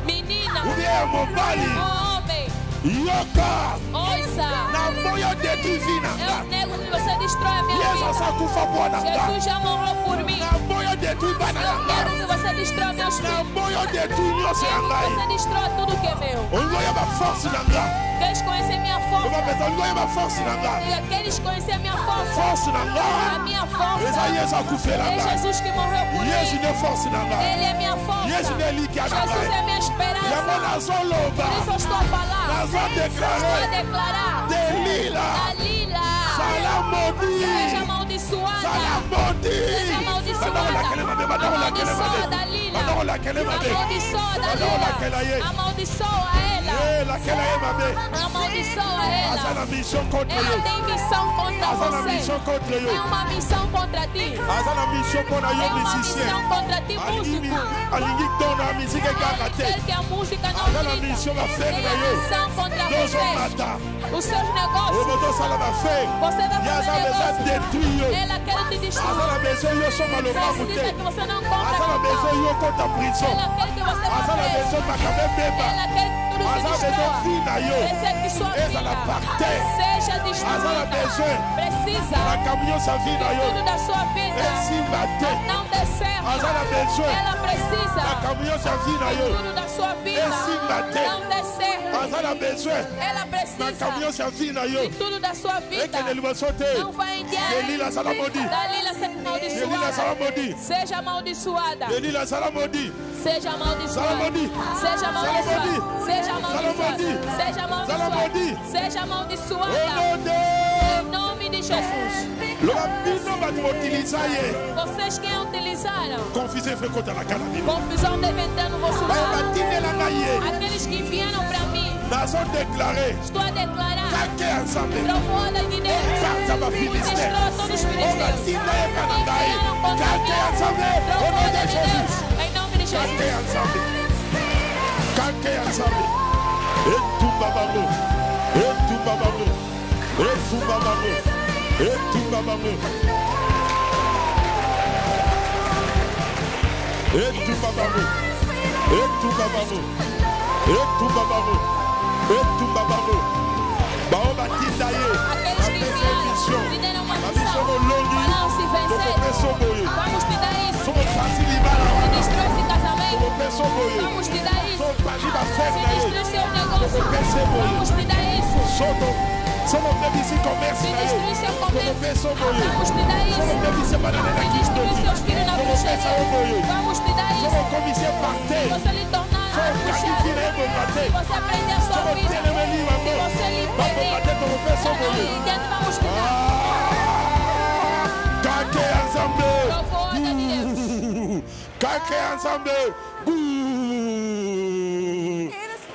Menina. Ubiye mobali. Homem. Yoka. Ouça. Na moyo detrivina. Eu nego que você destrói a minha Yesu vida. sakufa bwana. Jesus já morreu por mim. Na moyo detrivina. Eu quero que você destrói meus Na filhos. moyo detrivina. Quero que você destrói tudo que é meu. Ongoya ba force nanga. Queres conhecer minha Uma força? pessoa ongoya ba force nanga. Diga, queres conhecer a minha força? Force A nanga. minha força Eza Yesu akufela é nanga. Jesus que morreu por Yesu mim. ne force nanga. Ele é minha força. Yesu ne liki Jesus nanga. é minha esperança. Yamona zoloba. Por isso eu estou a falar. Nazo Estou a declarer. declarar. Delila. Dalila. Salamodi. Seja amaldiçoada. Salamodi. Seja amaldiçoada. Amaldiçoa Dalila. Amaldiçoa Dalila. Amaldiçoa ela. Laquela é mabe. Amaldiçoa ela. Azana mission contre Ela yo. tem missão contra Azana você. mission contre É yo. uma missão contra ti. Azana mission pour na É yo uma musicien. missão contra ti, músico. Alingi dona musique Ele gagate. quer que a música não Azana grita. mission va faire Tem na a yo. missão contra Dozo você. mata. Os seus O negócios. boto sala va faire. Você vai Yaza fazer beza negócio. détruire yo. Ela quer te destruir. Azana besoin yo so maloba Precisa mute. que você não compre. Azana besoin yo kota prison. Ela quer que você vá Azana preso. besoin makabe beba. Ela quer que tudo se Azana besoin destrua. fina yo. Precisa que sua Eza la vida parte. seja Azana destruída. besoin. Precisa La camion sa vie na yo. tudo da sua vida Esi bate. não der certo. Azana besoin. Ela precisa La camion sa vie na yo. tudo da sua vida Esse bater. não der certo. Azana besoin. Ela Na precisa camion sa vie na yo. de tudo da sua vida. Ekele liboso te. Não vai em diante. Delila salamodi. Dalila seja Delila amaldiçoada. salamodi. Seja amaldiçoada. Delila salamodi. Seja amaldiçoada. Salamodi. Seja amaldiçoada. Salamodi. Seja amaldiçoada. Salamodi. Seja amaldiçoada. Salamodi. Seja amaldiçoada. Onode. Em nome de Jesus. Loba bino ba utiliza ye. Vocês que utilizaram Confisé fait contre la canne. confusão devem ter no vosso Ba lado. batine la ngaye. Aqueles que vieram para mim, Nazo déclaré. estou a declarar. Kake ensemble. Trovoada de Deus. Parta ba filiste. Destrua todos os On filisteus. va tine e kanangai. Vieram contra Kake mim. ensemble. Au nom Trovoada de de Jésus. Deus. Em nome de Kake Jesus. ensemble. Kake ensemble. Etumba bango. Etumba bango. Etumba bango. Etumba bango. Etumba bango. Etumba bango. Etumba bango. Etumba bango. Bao batinda ye. Aqueles que vieram lhe deram uma missão. Não se vencer. Vamos te dar isso. Se destrói esse casamento. Vamos te dar isso. Se destrói seu negócio. Vamos te dar isso. Somos bebisi comércio Se na destrói yo. seu Como comércio. penso boyo. Vamos te dar Somos isso. bebisi banana na Se destrói kisto. seus filhos na Como pensa o bruxaria. boyo. Vamos te dar isso. Somos comissão Se parte. você lhe tornar a Somos bruxaria. cativiremo bate. Se você aprender a sua Somos vida. telemeli Se mamo. você lhe Vamos pedir. bater como penso boyo. Aí dentro vamos te dar. Kake ensemble. Trovoada de Deus. Kake ensemble.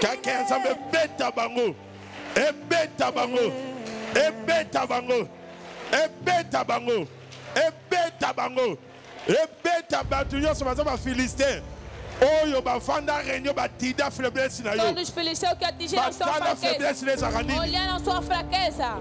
Kake ensemble. Beta bango. Ebeta bango. Ebeta bango. Ebeta bango. Ebeta bango. Ebeta bango. Yo somos uma filisteu. Oyo bafanda renyo batida faiblesse na yo. Todos os filisteus que atingiram sua Batala fraqueza. faiblesse les arani. Olharam sua fraqueza.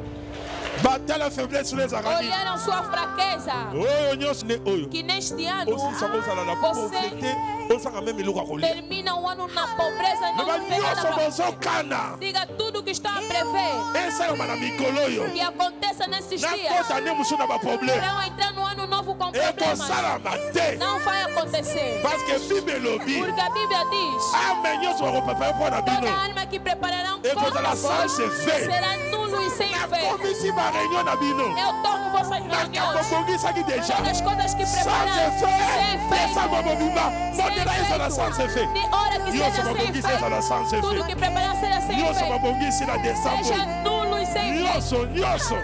Batala faiblesse les arani. Olharam sua fraqueza. Oyo nyos ne oyo. Que neste ano Osi sango sala na você pauvreté. Osanga même luka kolia. termina o ano na pobreza e não Neba vê nada nyoso pra... bozo kana. Diga tudo que está a prever Esa na mikolo yo. que aconteça nesses Na dias. kota ne musu na ba problème. Para entrar no ano novo com E ko problemas. sala mate. Não vai acontecer. Parce que Bible lobi. Porque a Bíblia diz: Amen nyoso ba ko papa po na toda bino. alma que prepararão E ko sala sans se fait. será nulo e sem Na fé. komisi ba réunion na bino. Eu torno vossas Na reuniões. kabongi qui déjà. Todas as coisas que Sans prepararão se fait. sem Esa feito. babo bimba. Modela esa na sans se fait. De hora que Yo seja sou sem babongi esa na sans se feito. Tudo fait. que preparar será sem Yo sou feito. babongi si na décembre. Seja nulo e sem sem fé.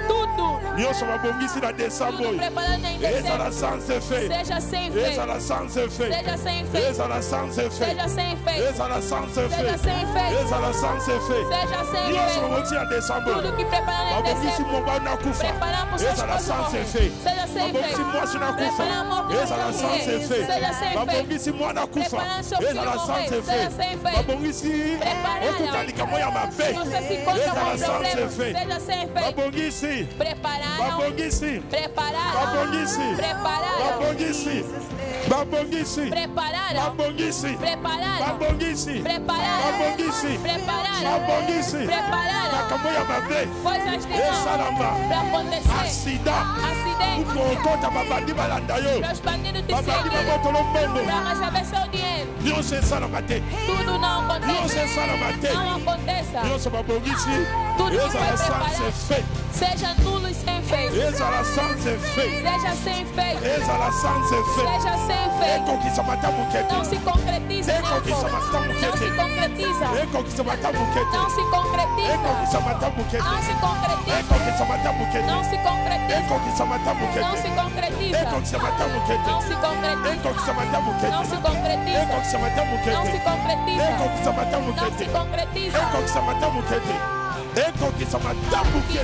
Tudo. Tudo preparado em dezembro. Seja sem fé. Seja sem fé. Seja sem fé. Seja sem fé. Seja sem fé. Seja sem fé. Tudo que preparado em dezembro. Preparamos as coisas. Seja sem fé. Preparamos a coisa. Seja sem fé. Preparando seu filho morrer. Seja sem fé. Preparando. Você se encontra com problema. Seja sem fé. Preparado. Preparado. Preparado. Babongisi. Preparado. Babongisi. Preparado. Babongisi. Preparado. Babongisi. Preparado. Babongisi. Preparado. Nakamoya mabe. Coisas de mal para acontecer. Acidente. Para os bandidos te seguirem. Para receber seu dinheiro. Tudo não acontece. Não aconteça. Tudo que foi preparado. Seja nulo e sem fé. Seja sem fé. Seja sem fé. Não se concretiza. Não se concretiza. Não se concretiza. Não se concretiza. Não se concretiza. Não se concretiza. Não se concretiza. Não se concretiza. Não se concretiza. Não se concretiza. Não se concretiza.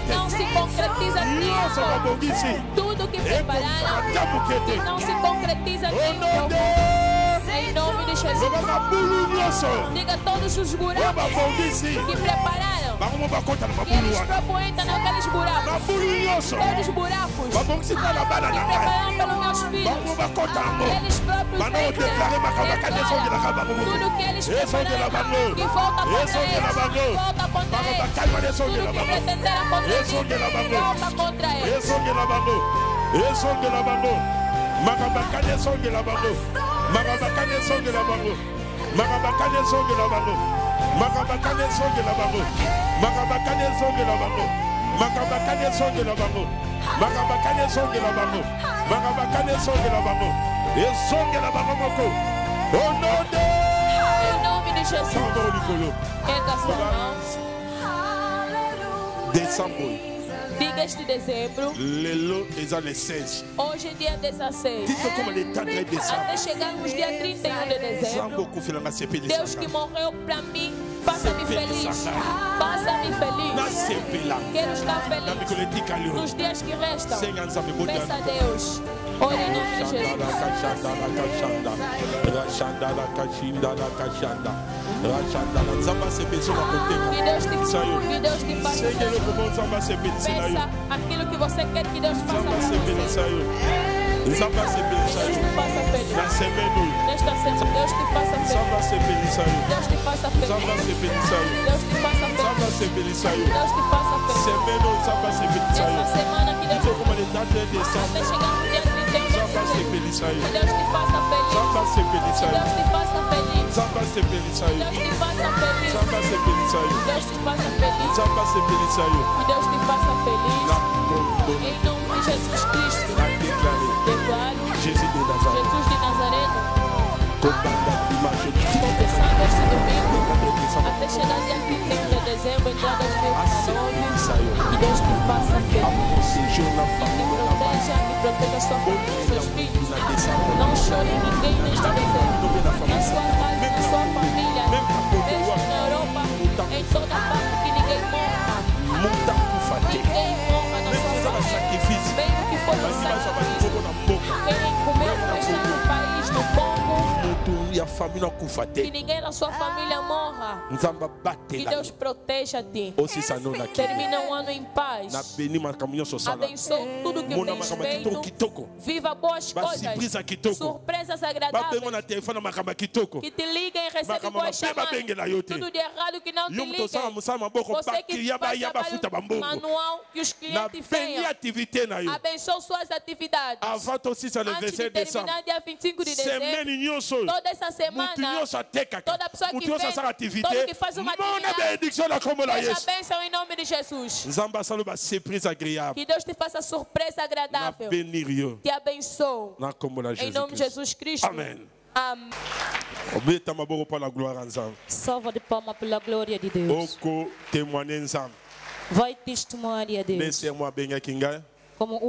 Não se concretiza tudo que prepararam. Não se concretiza em nome de Jesus. Diga todos os buracos que prepararam. Que eles propõem naqueles buracos. Todos os buracos que prepararam pelos meus filhos. Eles próprios tudo que eles prepararam. Que volta contra eles. Volta contra eles. Tudo que pretenderam contra eles. Volta contra eles. Em nome de Jesus. Erga sua mão. Diga este dezembro. Hoje é dia 16. Até chegarmos dia 31 de dezembro. Deus que morreu para mim, faça-me feliz. Faça-me feliz. Quero estar feliz nos dias que restam. Peça a Deus. Ore em nome de Jesus. Que Deus te faça feliz. Peça aquilo que você quer que Deus faça para você. Deus te faça feliz. Nesta semana, Deus te faça feliz. Deus te faça feliz. Deus te faça feliz. Deus te faça feliz. Esta semana que Deus te faça feliz. Até chegar no dia 31. Que Deus te faça feliz. Que Deus te faça feliz. Que Deus te faça feliz. Que Deus te faça feliz. Que Deus te faça feliz. Em nome de Jesus Cristo. Declaro Jesus de Nazareno. Começando este domingo até chegar dia 31 de dezembro, entrada de 2019. Que Deus te faça feliz. Que me proteja sua família, seus filhos. Não chore ninguém neste dezembro. Na sua casa, na sua família, mesmo na Europa, em toda parte, que ninguém morra. Ninguém morra na sua família. Mesmo que for no sacrifício. Quem comeu está no país do Congo. Que ninguém da sua família morra. Que Deus proteja-te. Termina um ano em paz. Abençoe tudo que tens feito. Viva boas coisas. Surpresas agradáveis. Que te liguem e recebem boas chamadas. Tudo de errado que não te liguem. Você que faz trabalho manual, que os clientes venham. Abençoe suas atividades. Antes de terminar dia 25 de dezembro. Toda essa semana, toda pessoa que fez, todo que faz uma atividade, seja bênção em nome de Jesus. Que Deus te faça surpresa agradável. Te abençoe. Em nome de Jesus Cristo. Amém. Amém. Salva de palmas pela glória de Deus. Vai testemunhar a Deus. Laissez-moi bénir Kinga. Como